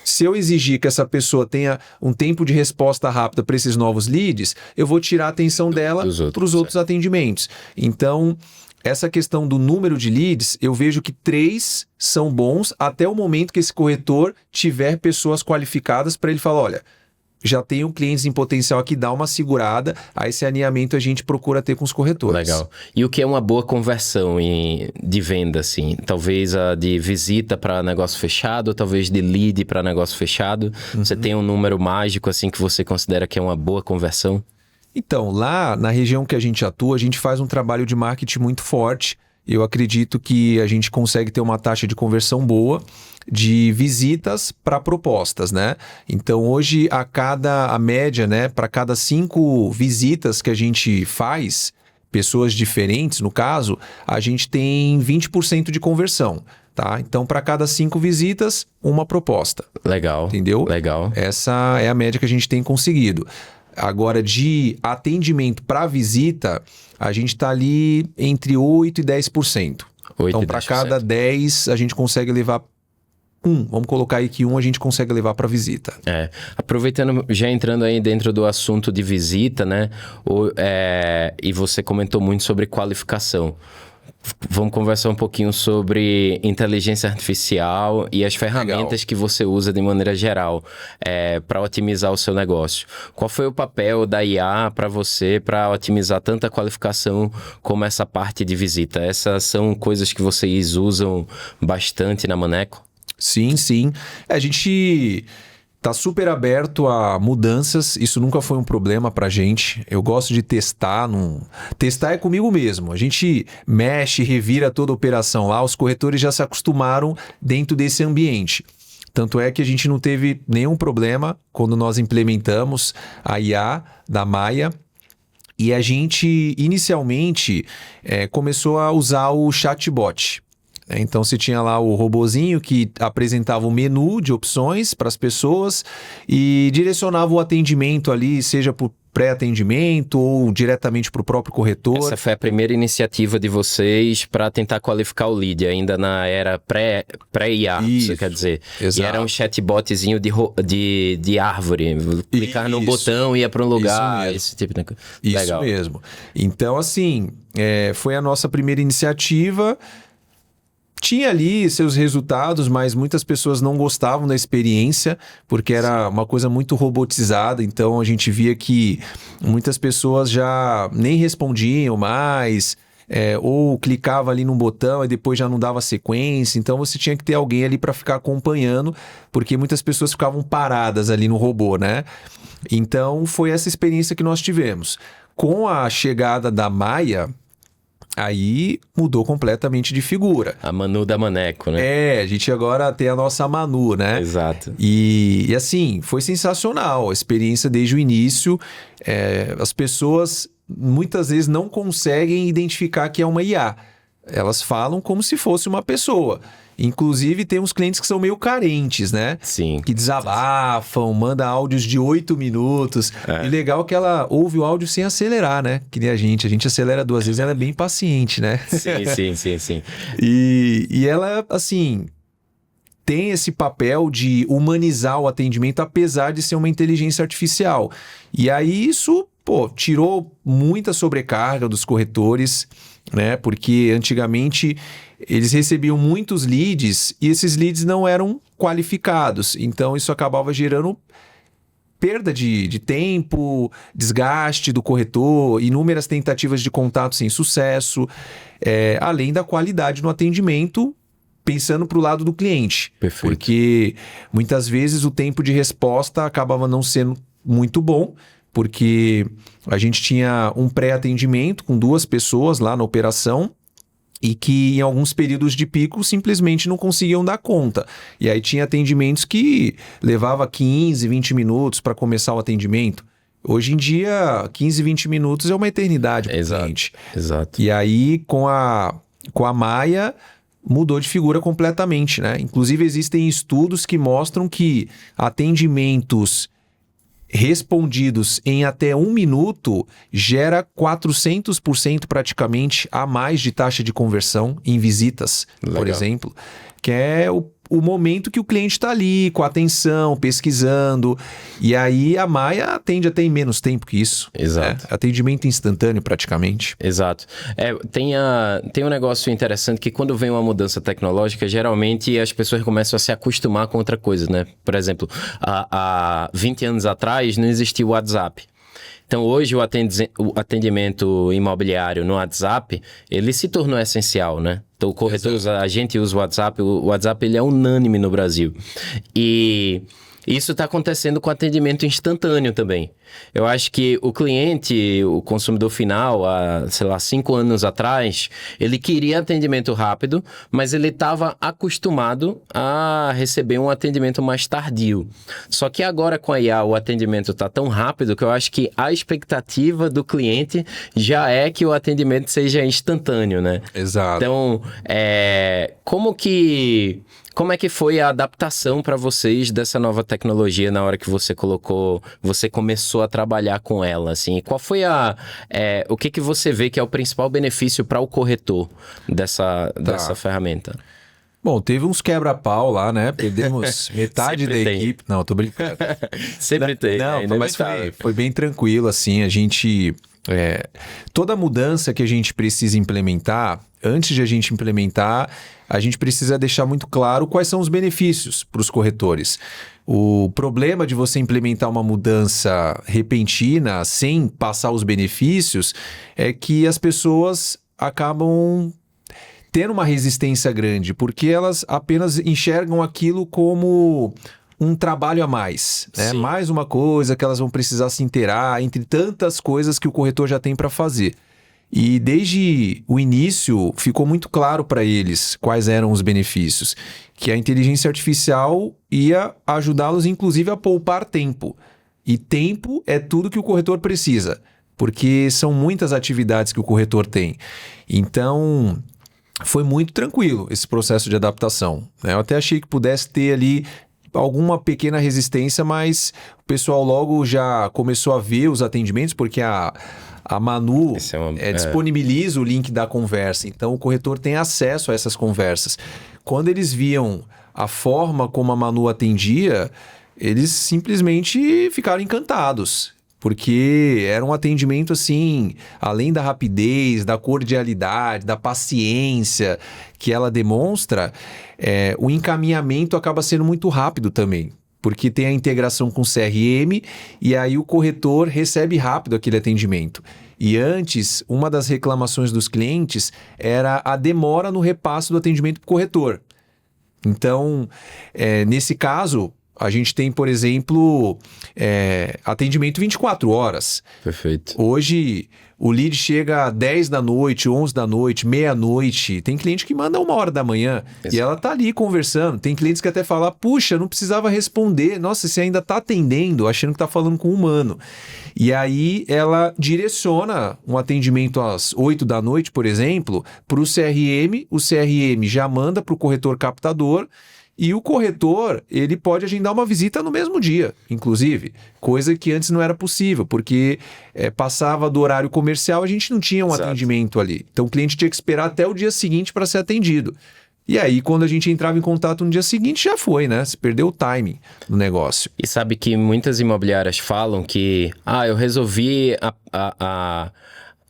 Se eu exigir que essa pessoa tenha um tempo de resposta rápida para esses novos leads, eu vou tirar a atenção dela para os outros atendimentos. Então, essa questão do número de leads, eu vejo que 3 são bons até o momento que esse corretor tiver pessoas qualificadas para ele falar, olha, já tenho clientes em potencial aqui, dá uma segurada, aí esse alinhamento a gente procura ter com os corretores. Legal. E o que é uma boa conversão de venda, assim? Talvez a de visita para negócio fechado, ou talvez de lead para negócio fechado. Você tem um número mágico, assim, que você considera que é uma boa conversão? Então, lá na região que a gente atua, a gente faz um trabalho de marketing muito forte. Eu acredito que a gente consegue ter uma taxa de conversão boa de visitas para propostas, né? Então, hoje, a média, né, para cada 5 visitas que a gente faz, pessoas diferentes, no caso, a gente tem 20% de conversão, tá? Então, para cada 5 visitas, uma proposta. Legal. Entendeu? Legal. Essa é a média que a gente tem conseguido. Agora, de atendimento para visita, a gente está ali entre 8% e 10%. Então, para cada 10, a gente consegue levar vamos colocar aí que a gente consegue levar para visita. Aproveitando, já entrando aí dentro do assunto de visita, né? E você comentou muito sobre qualificação. Vamos conversar um pouquinho sobre inteligência artificial e as ferramentas que você usa de maneira geral para otimizar o seu negócio. Qual foi o papel da IA para você para otimizar tanto a qualificação como essa parte de visita? Essas são coisas que vocês usam bastante na Maneco? Sim, sim. A gente tá super aberto a mudanças, isso nunca foi um problema pra gente. Eu gosto de testar. Testar é comigo mesmo. A gente mexe, revira toda a operação lá, os corretores já se acostumaram dentro desse ambiente. Tanto é que a gente não teve nenhum problema quando nós implementamos a IA da Maia. E a gente, inicialmente, começou a usar o chatbot. Então, você tinha lá o robozinho que apresentava um menu de opções para as pessoas e direcionava o atendimento ali, seja por pré-atendimento ou diretamente para o próprio corretor. Essa foi a primeira iniciativa de vocês para tentar qualificar o lead, ainda na era pré-IA, você quer dizer. Exato. E era um chatbotzinho de árvore. Clicar no botão e ia para um lugar, esse tipo de coisa. Isso mesmo. Então, assim, foi a nossa primeira iniciativa. Tinha ali seus resultados, mas muitas pessoas não gostavam da experiência, porque era uma coisa muito robotizada. Então, a gente via que muitas pessoas já nem respondiam mais, ou clicava ali num botão e depois já não dava sequência. Então, você tinha que ter alguém ali para ficar acompanhando, porque muitas pessoas ficavam paradas ali no robô, né? Então, foi essa experiência que nós tivemos. Com a chegada da Maia, aí mudou completamente de figura. A Manu da Maneco, né? A gente agora tem a nossa Manu, né? Exato. E assim, foi sensacional a experiência desde o início. As pessoas muitas vezes não conseguem identificar que é uma IA. Elas falam como se fosse uma pessoa. Inclusive, tem uns clientes que são meio carentes, né? Sim. Que desabafam, mandam áudios de 8 minutos. E legal que ela ouve o áudio sem acelerar, né? Que nem a gente. A gente acelera 2 vezes, ela é bem paciente, né? Sim. E ela, assim, tem esse papel de humanizar o atendimento, apesar de ser uma inteligência artificial. E aí isso, tirou muita sobrecarga dos corretores, né? Porque antigamente eles recebiam muitos leads e esses leads não eram qualificados. Então isso acabava gerando perda de tempo, desgaste do corretor, inúmeras tentativas de contato sem sucesso, além da qualidade no atendimento, pensando para o lado do cliente. Perfeito. Porque muitas vezes o tempo de resposta acabava não sendo muito bom, porque a gente tinha um pré-atendimento com 2 pessoas lá na operação e que em alguns períodos de pico simplesmente não conseguiam dar conta. E aí tinha atendimentos que levava 15, 20 minutos para começar o atendimento. Hoje em dia, 15, 20 minutos é uma eternidade para o cliente. Exato. E aí, com a Maia, mudou de figura completamente, né? Inclusive, existem estudos que mostram que atendimentos respondidos em até 1 minuto gera 400% praticamente a mais de taxa de conversão em visitas, por exemplo, que é o momento que o cliente está ali, com atenção, pesquisando. E aí a Maia atende até em menos tempo que isso. Exato. Atendimento instantâneo, praticamente. Exato. Tem um negócio interessante que quando vem uma mudança tecnológica, geralmente as pessoas começam a se acostumar com outra coisa, né? Por exemplo, há 20 anos atrás não existia o WhatsApp. Então, hoje, o atendimento imobiliário no WhatsApp, ele se tornou essencial, né? Então, o corretor, a gente usa o WhatsApp ele é unânime no Brasil. E isso está acontecendo com atendimento instantâneo também. Eu acho que o cliente, o consumidor final, há, 5 anos atrás, ele queria atendimento rápido, mas ele estava acostumado a receber um atendimento mais tardio. Só que agora com a IA o atendimento está tão rápido que eu acho que a expectativa do cliente já é que o atendimento seja instantâneo, né? Exato. Então, como é que foi a adaptação para vocês dessa nova tecnologia na hora que você começou a trabalhar com ela, assim? Qual foi o que você vê que é o principal benefício para o corretor dessa ferramenta? Bom, teve uns quebra-pau lá, né? Perdemos metade da equipe. Não, tô brincando. Sempre tem. Não, mas foi bem tranquilo, assim. A gente... toda mudança que a gente precisa implementar, antes de a gente implementar, a gente precisa deixar muito claro quais são os benefícios para os corretores. O problema de você implementar uma mudança repentina sem passar os benefícios é que as pessoas acabam tendo uma resistência grande, porque elas apenas enxergam aquilo como um trabalho a mais, né? Mais uma coisa que elas vão precisar se inteirar entre tantas coisas que o corretor já tem para fazer. E desde o início ficou muito claro para eles quais eram os benefícios, que a inteligência artificial ia ajudá-los inclusive a poupar tempo. E tempo é tudo que o corretor precisa, porque são muitas atividades que o corretor tem. Então, foi muito tranquilo esse processo de adaptação, né? Eu até achei que pudesse ter ali alguma pequena resistência, mas o pessoal logo já começou a ver os atendimentos, porque a Manu disponibiliza o link da conversa, então o corretor tem acesso a essas conversas. Quando eles viam a forma como a Manu atendia, eles simplesmente ficaram encantados, porque era um atendimento assim, além da rapidez, da cordialidade, da paciência que ela demonstra, o encaminhamento acaba sendo muito rápido também, porque tem a integração com o CRM e aí o corretor recebe rápido aquele atendimento. E antes, uma das reclamações dos clientes era a demora no repasse do atendimento para o corretor. Então, nesse caso, a gente tem, por exemplo, atendimento 24 horas. Perfeito. Hoje, o lead chega às 10 da noite, 11 da noite, meia-noite. Tem cliente que manda 1h da manhã. Exato. E ela tá ali conversando. Tem clientes que até falam, puxa, não precisava responder. Nossa, você ainda tá atendendo, achando que tá falando com um humano. E aí, ela direciona um atendimento às 8 da noite, por exemplo, para o CRM. O CRM já manda para o corretor captador. E o corretor, ele pode agendar uma visita no mesmo dia, inclusive, coisa que antes não era possível, porque passava do horário comercial, a gente não tinha um atendimento ali. Então o cliente tinha que esperar até o dia seguinte para ser atendido. E aí, quando a gente entrava em contato no dia seguinte, já foi, né? Se perdeu o timing do negócio. E sabe que muitas imobiliárias falam que, eu resolvi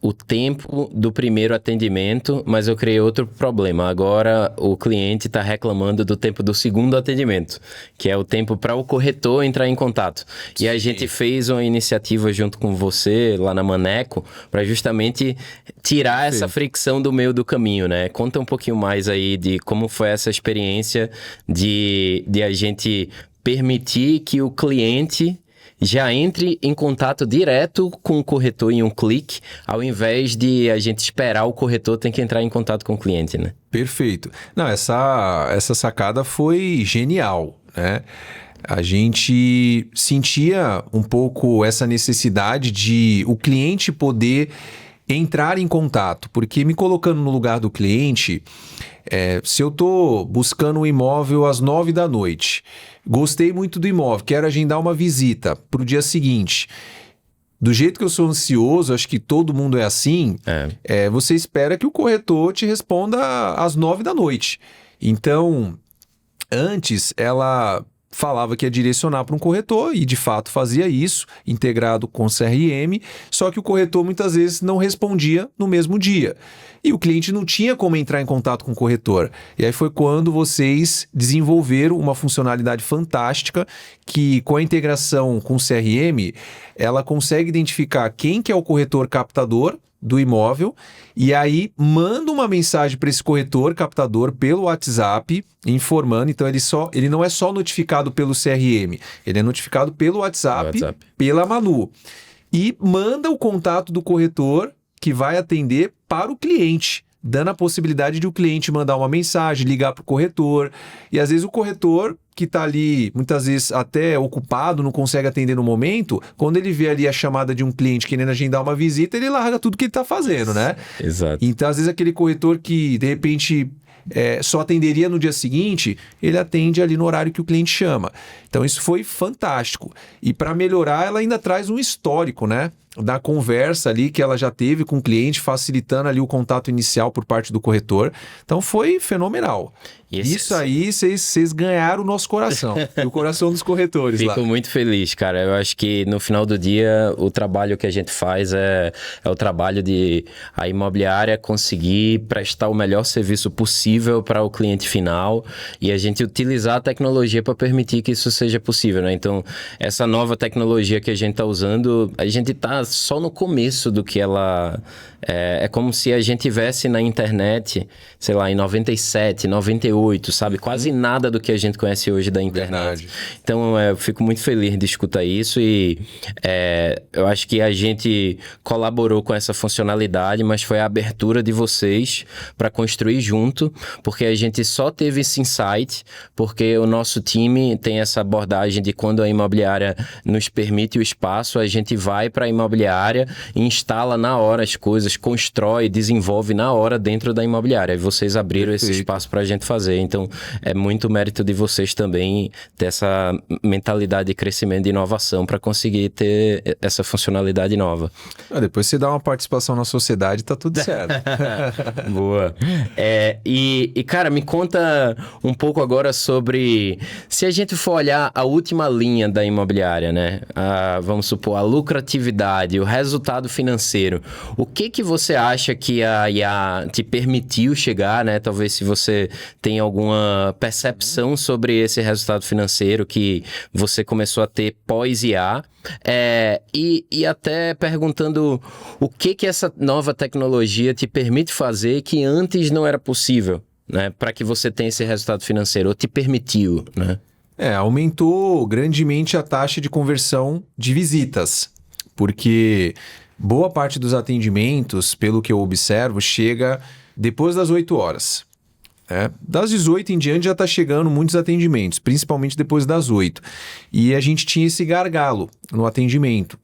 o tempo do primeiro atendimento, mas eu criei outro problema. Agora o cliente está reclamando do tempo do segundo atendimento, que é o tempo para o corretor entrar em contato. Sim. E a gente fez uma iniciativa junto com você, lá na Maneco, para justamente tirar essa fricção do meio do caminho, né? Conta um pouquinho mais aí de como foi essa experiência de a gente permitir que o cliente já entre em contato direto com o corretor em um clique, ao invés de a gente esperar o corretor ter que entrar em contato com o cliente, né? Perfeito. Não, essa sacada foi genial, né? A gente sentia um pouco essa necessidade de o cliente poder entrar em contato, porque me colocando no lugar do cliente, se eu estou buscando um imóvel às 9 da noite, gostei muito do imóvel, quero agendar uma visita para o dia seguinte. Do jeito que eu sou ansioso, acho que todo mundo é assim, você espera que o corretor te responda às 9 da noite. Então, antes ela falava que ia direcionar para um corretor e de fato fazia isso, integrado com o CRM, só que o corretor muitas vezes não respondia no mesmo dia. E o cliente não tinha como entrar em contato com o corretor. E aí foi quando vocês desenvolveram uma funcionalidade fantástica que, com a integração com o CRM, ela consegue identificar quem que é o corretor captador do imóvel e aí manda uma mensagem para esse corretor captador pelo WhatsApp informando. Então ele não é só notificado pelo CRM, ele é notificado pelo WhatsApp. Pela Manu, e manda o contato do corretor que vai atender para o cliente, dando a possibilidade de o cliente mandar uma mensagem, ligar para o corretor, e às vezes o corretor que está ali, muitas vezes até ocupado, não consegue atender no momento, quando ele vê ali a chamada de um cliente querendo agendar uma visita, ele larga tudo que ele está fazendo, né? Exato. Então, às vezes, aquele corretor que, de repente, só atenderia no dia seguinte, ele atende ali no horário que o cliente chama. Então, isso foi fantástico. E para melhorar, ela ainda traz um histórico, né? Da conversa ali que ela já teve com o cliente, facilitando ali o contato inicial por parte do corretor. Então foi fenomenal. Isso aí, vocês ganharam o nosso coração e o coração dos corretores. Fico muito feliz, cara. Eu acho que no final do dia o trabalho que a gente faz é o trabalho de a imobiliária conseguir prestar o melhor serviço possível para o cliente final e a gente utilizar a tecnologia para permitir que isso seja possível, né? Então, essa nova tecnologia que a gente está usando, a gente está só no começo do que ela... É como se a gente tivesse na internet, sei lá, em 97, 98, sabe? Quase nada do que a gente conhece hoje da internet. Verdade. Então, eu fico muito feliz de escutar isso e eu acho que a gente colaborou com essa funcionalidade, mas foi a abertura de vocês para construir junto, porque a gente só teve esse insight, porque o nosso time tem essa abordagem de quando a imobiliária nos permite o espaço, a gente vai para a imobiliária e instala na hora as coisas, constrói, desenvolve na hora dentro da imobiliária. E vocês abriram Perfeito. esse espaço para a gente fazer. Então, é muito mérito de vocês também ter essa mentalidade de crescimento e inovação para conseguir ter essa funcionalidade nova. Depois você dá uma participação na sociedade, tá tudo certo. Boa. Cara, me conta um pouco agora sobre... Se a gente for olhar a última linha da imobiliária, né? Vamos supor, a lucratividade, o resultado financeiro. O que você acha que a IA te permitiu chegar, né? Talvez se você tem alguma percepção sobre esse resultado financeiro que você começou a ter pós-IA. E até perguntando o que essa nova tecnologia te permite fazer que antes não era possível, né? Para que você tenha esse resultado financeiro, ou te permitiu, né? Aumentou grandemente a taxa de conversão de visitas, porque boa parte dos atendimentos, pelo que eu observo, chega depois das 8 horas. Das 18 em diante já está chegando muitos atendimentos, principalmente depois das 8. E a gente tinha esse gargalo no atendimento.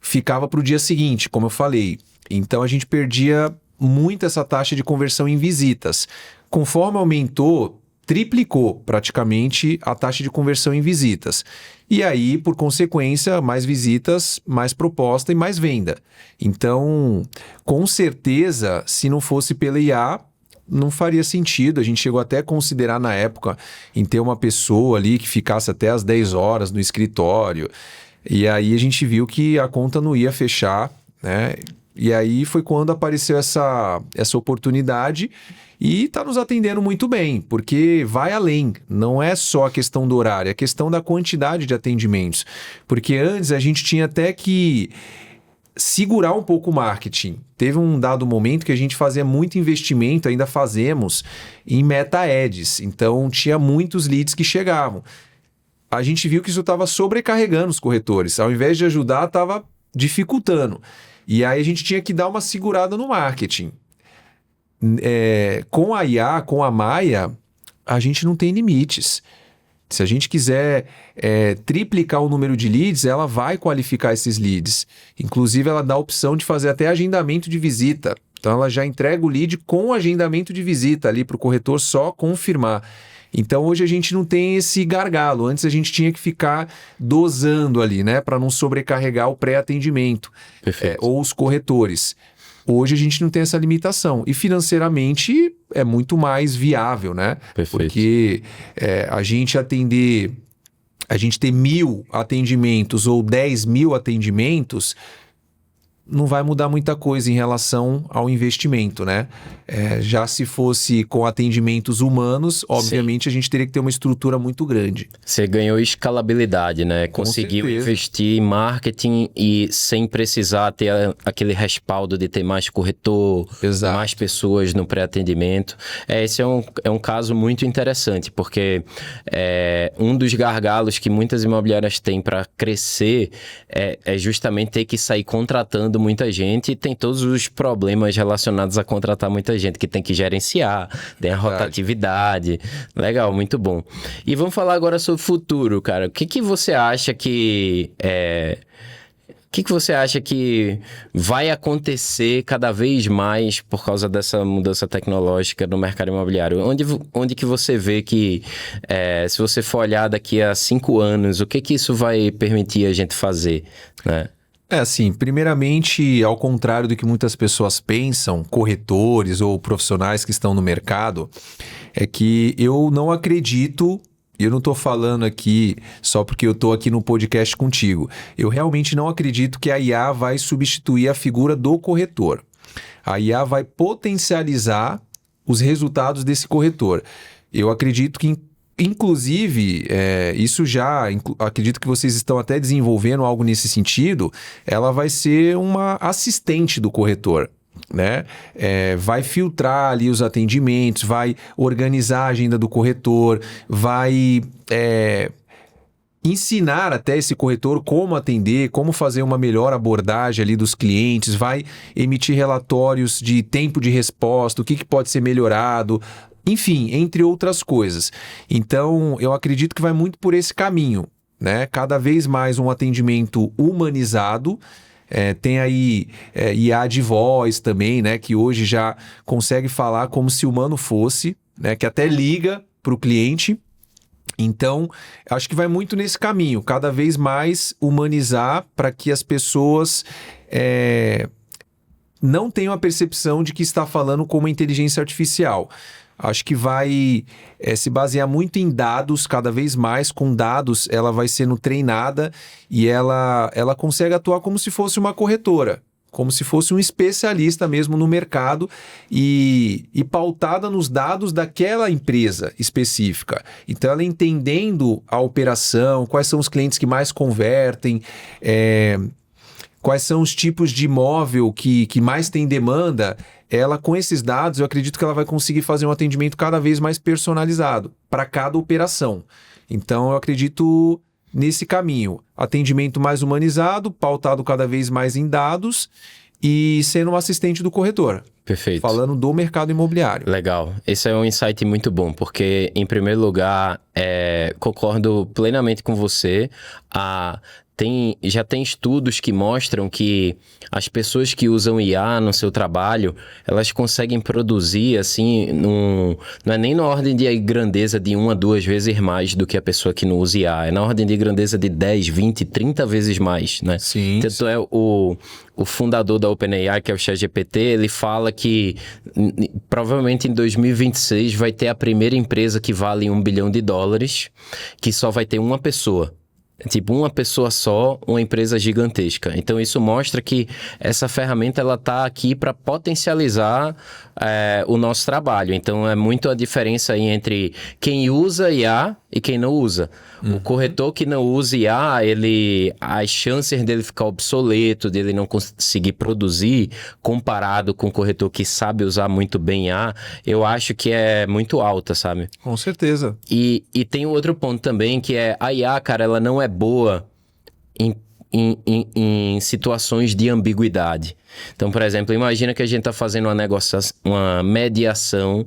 Ficava para o dia seguinte, como eu falei. Então a gente perdia muito essa taxa de conversão em visitas. Conforme aumentou, triplicou praticamente a taxa de conversão em visitas. E aí, por consequência, mais visitas, mais proposta e mais venda. Então, com certeza, se não fosse pela IA, não faria sentido. A gente chegou até a considerar na época em ter uma pessoa ali que ficasse até às 10 horas no escritório. E aí a gente viu que a conta não ia fechar, né? E aí foi quando apareceu essa oportunidade e está nos atendendo muito bem, porque vai além. Não é só a questão do horário, é a questão da quantidade de atendimentos. Porque antes a gente tinha até que segurar um pouco o marketing. Teve um dado momento que a gente fazia muito investimento, ainda fazemos, em Meta Ads. Então tinha muitos leads que chegavam. A gente viu que isso estava sobrecarregando os corretores. Ao invés de ajudar, estava dificultando. E aí a gente tinha que dar uma segurada no marketing. Com a IA, com a Maia, a gente não tem limites. Se a gente quiser triplicar o número de leads, ela vai qualificar esses leads. Inclusive, ela dá a opção de fazer até agendamento de visita. Então, ela já entrega o lead com agendamento de visita ali para o corretor só confirmar. Então, hoje a gente não tem esse gargalo. Antes a gente tinha que ficar dosando ali, né? Para não sobrecarregar o pré-atendimento ou os corretores. Hoje a gente não tem essa limitação. E financeiramente é muito mais viável, né? Perfeito. Porque a gente ter 1.000 atendimentos ou 10.000 atendimentos não vai mudar muita coisa em relação ao investimento, né? Já se fosse com atendimentos humanos, obviamente a gente teria que ter uma estrutura muito grande. Você ganhou escalabilidade, né? Conseguiu investir em marketing e sem precisar ter aquele respaldo de ter mais corretor, Exato. mais pessoas no pré-atendimento. Esse é um caso muito interessante, porque um dos gargalos que muitas imobiliárias têm para crescer é justamente ter que sair contratando muita gente, e tem todos os problemas relacionados a contratar muita gente, que tem que gerenciar, tem a rotatividade. Legal, muito bom. E vamos falar agora sobre o futuro, cara. O que você acha que você acha que vai acontecer cada vez mais por causa dessa mudança tecnológica no mercado imobiliário? Onde que você vê que, se você for olhar daqui a 5 anos, o que isso vai permitir a gente fazer, né? Assim, primeiramente, ao contrário do que muitas pessoas pensam, corretores ou profissionais que estão no mercado, é que eu não acredito, e eu não estou falando aqui só porque eu estou aqui no podcast contigo, eu realmente não acredito que a IA vai substituir a figura do corretor. A IA vai potencializar os resultados desse corretor. Eu acredito que inclusive, acredito que vocês estão até desenvolvendo algo nesse sentido, ela vai ser uma assistente do corretor, né? Vai filtrar ali os atendimentos, vai organizar a agenda do corretor, vai ensinar até esse corretor como atender, como fazer uma melhor abordagem ali dos clientes, vai emitir relatórios de tempo de resposta, o que pode ser melhorado, enfim, entre outras coisas. Então, eu acredito que vai muito por esse caminho, né? Cada vez mais um atendimento humanizado. Tem aí IA de voz também, né? Que hoje já consegue falar como se humano fosse, né? Que até liga para o cliente. Então, acho que vai muito nesse caminho. Cada vez mais humanizar para que as pessoas não tenham a percepção de que está falando com uma inteligência artificial. Acho que vai se basear muito em dados, cada vez mais. Com dados, ela vai sendo treinada e ela consegue atuar como se fosse uma corretora, como se fosse um especialista mesmo no mercado e pautada nos dados daquela empresa específica. Então, ela entendendo a operação, quais são os clientes que mais convertem, quais são os tipos de imóvel que mais tem demanda, ela, com esses dados, eu acredito que ela vai conseguir fazer um atendimento cada vez mais personalizado para cada operação. Então, eu acredito nesse caminho. Atendimento mais humanizado, pautado cada vez mais em dados e sendo um assistente do corretor. Perfeito. Falando do mercado imobiliário. Legal. Esse é um insight muito bom, porque, em primeiro lugar, concordo plenamente com você. Já tem estudos que mostram que as pessoas que usam IA no seu trabalho, elas conseguem produzir, assim, não é nem na ordem de grandeza de 1 a 2 vezes mais do que a pessoa que não usa IA. É na ordem de grandeza de 10, 20, 30 vezes mais, né? Sim. Tanto o fundador da OpenAI, que é o ChatGPT, ele fala que provavelmente em 2026 vai ter a primeira empresa que vale $1 bilhão, que só vai ter uma pessoa. Tipo, uma pessoa só, uma empresa gigantesca. Então, isso mostra que essa ferramenta, ela tá aqui para potencializar o nosso trabalho. Então, é muito a diferença aí entre quem usa IA e quem não usa. O corretor que não usa IA, as chances dele ficar obsoleto, dele não conseguir produzir, comparado com o corretor que sabe usar muito bem IA, eu acho que é muito alta, sabe? Com certeza. E tem um outro ponto também, que é a IA, cara, ela não é boa em situações de ambiguidade. Então, por exemplo, imagina que a gente está fazendo uma mediação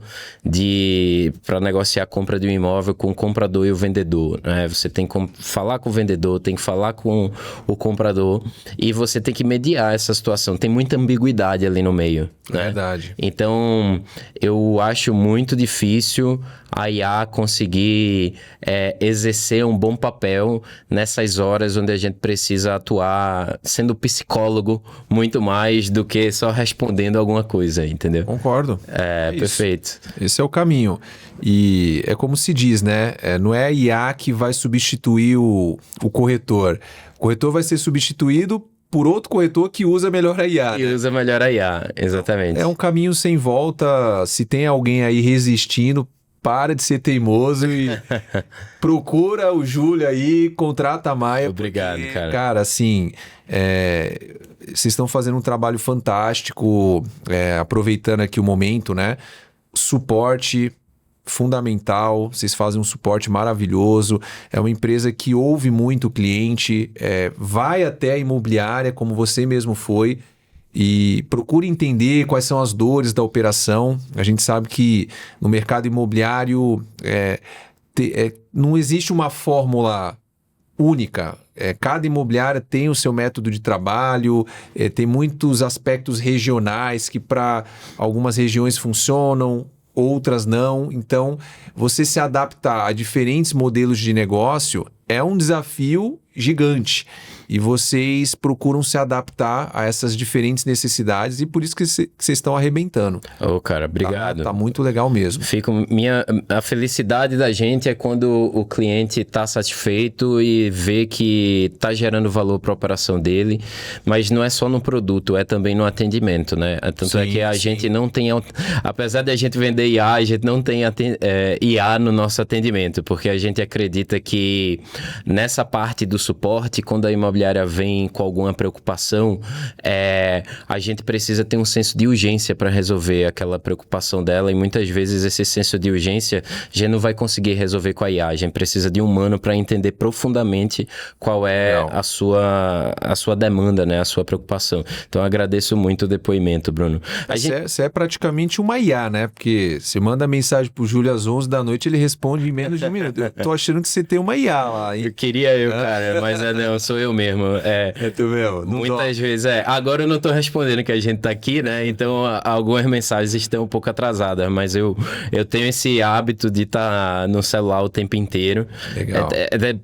para negociar a compra de um imóvel com o comprador e o vendedor, né? Você tem que falar com o vendedor, tem que falar com o comprador e você tem que mediar essa situação. Tem muita ambiguidade ali no meio, né? Verdade. Então, eu acho muito difícil a IA conseguir exercer um bom papel nessas horas onde a gente precisa atuar sendo psicólogo muito mais do que só respondendo alguma coisa, entendeu? Concordo. É perfeito. Esse é o caminho. E é como se diz, né? Não é a IA que vai substituir o corretor. O corretor vai ser substituído por outro corretor que usa melhor a IA. E usa melhor a IA, exatamente. É um caminho sem volta. Se tem alguém aí resistindo, para de ser teimoso e procura o Júlio aí, contrata a Maia. Obrigado, porque, cara. Cara, assim, vocês estão fazendo um trabalho fantástico, aproveitando aqui o momento, né? Suporte fundamental, vocês fazem um suporte maravilhoso, é uma empresa que ouve muito o cliente, vai até a imobiliária, como você mesmo foi, e procure entender quais são as dores da operação. A gente sabe que no mercado imobiliário não existe uma fórmula única. Cada imobiliária tem o seu método de trabalho, tem muitos aspectos regionais que para algumas regiões funcionam, outras não. Então, você se adaptar a diferentes modelos de negócio é um desafio gigante. E vocês procuram se adaptar a essas diferentes necessidades e por isso que vocês estão arrebentando. Ô, cara, obrigado. Tá muito legal mesmo. A felicidade da gente é quando o cliente está satisfeito e vê que está gerando valor para a operação dele, mas não é só no produto, é também no atendimento, né? Tanto é que a gente não tem, apesar de a gente vender IA, a gente não tem IA no nosso atendimento, porque a gente acredita que nessa parte do suporte, quando a imobiliária vem com alguma preocupação, a gente precisa ter um senso de urgência para resolver aquela preocupação dela, e muitas vezes esse senso de urgência a gente não vai conseguir resolver com a IA, a gente precisa de um humano para entender profundamente qual é a sua demanda, né? A sua preocupação. Então eu agradeço muito o depoimento, Bruno. Você é praticamente uma IA, né? Porque você manda mensagem pro Júlio às 11 da noite, ele responde em menos de um minuto. Eu tô achando que você tem uma IA lá, hein? Eu queria cara, mas não, sou eu mesmo. Tu meu, muitas vezes agora eu não tô respondendo que a gente tá aqui, né? Então algumas mensagens estão um pouco atrasadas, mas eu tenho esse hábito de estar no celular o tempo inteiro. Legal.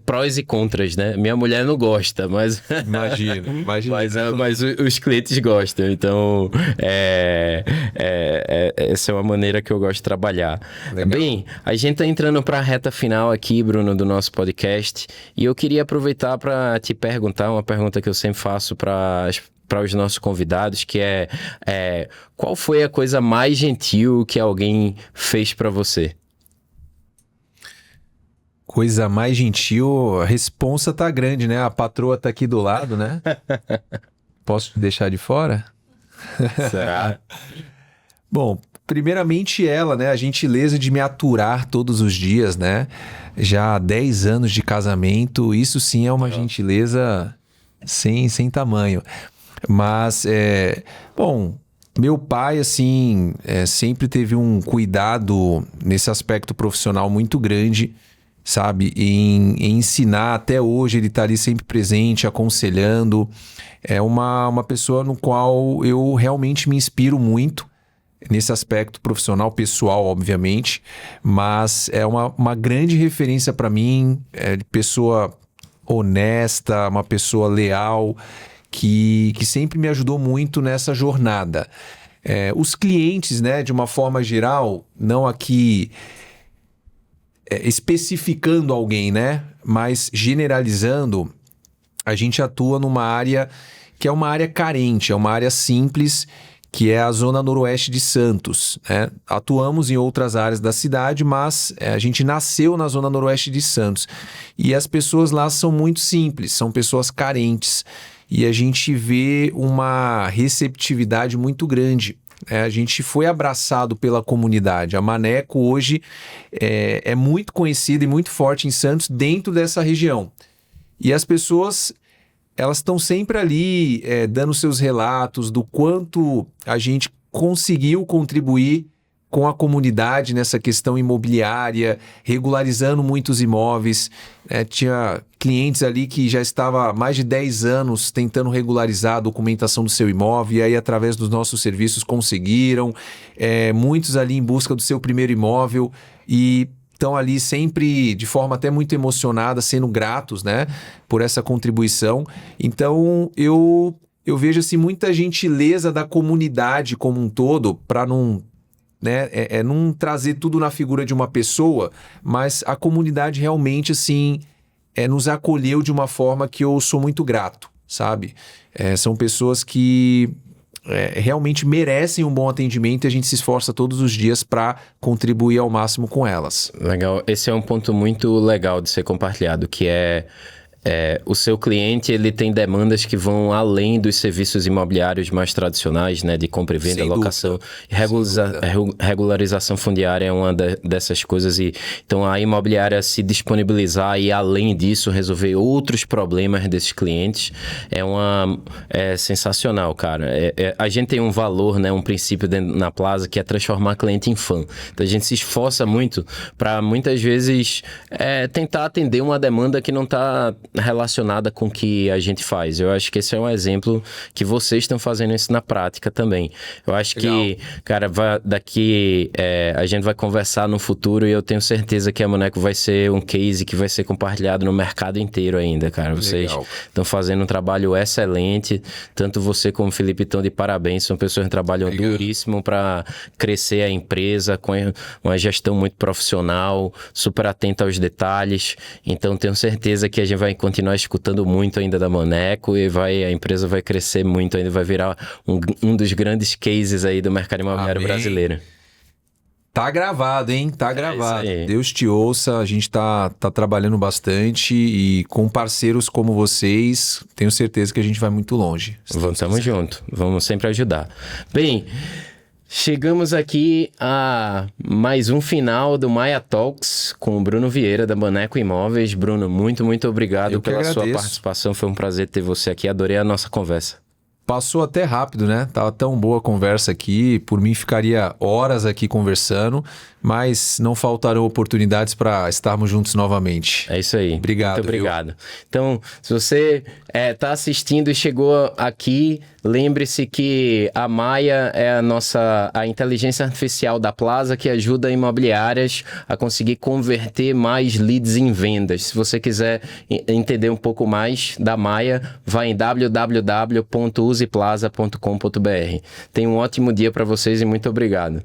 Prós e contras, né? Minha mulher não gosta, mas Imagino. mas os clientes gostam, então essa é uma maneira que eu gosto de trabalhar. Legal. Bem, a gente tá entrando para a reta final aqui, Bruno, do nosso podcast, e eu queria aproveitar para te perguntar uma pergunta que eu sempre faço para os nossos convidados, que qual foi a coisa mais gentil que alguém fez para você? Coisa mais gentil, a responsa tá grande, né? A patroa tá aqui do lado, né? Posso te deixar de fora? Será? Bom, primeiramente ela, né? A gentileza de me aturar todos os dias, né? Já há 10 anos de casamento, isso sim é uma gentileza sem tamanho. Mas, bom, meu pai, assim, sempre teve um cuidado nesse aspecto profissional muito grande, sabe? Em ensinar, até hoje ele tá ali sempre presente, aconselhando. É uma pessoa no qual eu realmente me inspiro muito, nesse aspecto profissional, pessoal, obviamente, mas é uma grande referência para mim, de pessoa honesta, uma pessoa leal, que sempre me ajudou muito nessa jornada. Os clientes, né, de uma forma geral, não aqui especificando alguém, né, mas generalizando, a gente atua numa área que é uma área carente, é uma área simples, que é a zona noroeste de Santos, né? Atuamos em outras áreas da cidade, mas a gente nasceu na zona noroeste de Santos. E as pessoas lá são muito simples, são pessoas carentes. E a gente vê uma receptividade muito grande. A gente foi abraçado pela comunidade. A Maneco hoje é muito conhecida e muito forte em Santos, dentro dessa região. E as pessoas elas estão sempre ali dando seus relatos do quanto a gente conseguiu contribuir com a comunidade nessa questão imobiliária, regularizando muitos imóveis. Tinha clientes ali que já estava há mais de 10 anos tentando regularizar a documentação do seu imóvel, e aí através dos nossos serviços conseguiram. Muitos ali em busca do seu primeiro imóvel e estão ali sempre de forma até muito emocionada, sendo gratos, né, por essa contribuição. Então eu vejo assim, muita gentileza da comunidade como um todo para não... não trazer tudo na figura de uma pessoa, mas a comunidade realmente, assim, nos acolheu de uma forma que eu sou muito grato, sabe? São pessoas que realmente merecem um bom atendimento e a gente se esforça todos os dias para contribuir ao máximo com elas. Legal. Esse é um ponto muito legal de ser compartilhado, que o seu cliente, ele tem demandas que vão além dos serviços imobiliários mais tradicionais, né? De compra e venda, Sem locação. Regularização fundiária é uma dessas coisas. Então, a imobiliária se disponibilizar e, além disso, resolver outros problemas desses clientes é sensacional, cara. A gente tem um valor, né? Um princípio na Plaza, que é transformar cliente em fã. Então, a gente se esforça muito para, muitas vezes, tentar atender uma demanda que não está relacionada com o que a gente faz. Eu acho que esse é um exemplo que vocês estão fazendo isso na prática também. Eu acho que, cara, a gente vai conversar no futuro e eu tenho certeza que a Moneco vai ser um case que vai ser compartilhado no mercado inteiro ainda, cara. Vocês estão fazendo um trabalho excelente, tanto você como o Felipe estão de parabéns, são pessoas que trabalham duríssimo para crescer a empresa, com uma gestão muito profissional, super atenta aos detalhes. Então, tenho certeza que a gente vai continuar escutando muito ainda da Moneco e a empresa vai crescer muito ainda, vai virar um dos grandes cases aí do mercado imobiliário brasileiro. Tá gravado, hein? Tá gravado. Deus te ouça, a gente tá trabalhando bastante e com parceiros como vocês, tenho certeza que a gente vai muito longe. Tamo junto, vamos sempre ajudar. Bem... Chegamos aqui a mais um final do Maia Talks com o Bruno Vieira, da Moneco Imóveis. Bruno, muito, muito obrigado pela sua participação. Foi um prazer ter você aqui. Adorei a nossa conversa. Passou até rápido, né? Tava tão boa a conversa aqui. Por mim, ficaria horas aqui conversando, mas não faltarão oportunidades para estarmos juntos novamente. É isso aí. Obrigado. Muito obrigado. Então, se você está assistindo e chegou aqui, lembre-se que a Maia é a inteligência artificial da Plaza que ajuda imobiliárias a conseguir converter mais leads em vendas. Se você quiser entender um pouco mais da Maia, vá em www.useplaza.com.br. Tenha um ótimo dia para vocês e muito obrigado.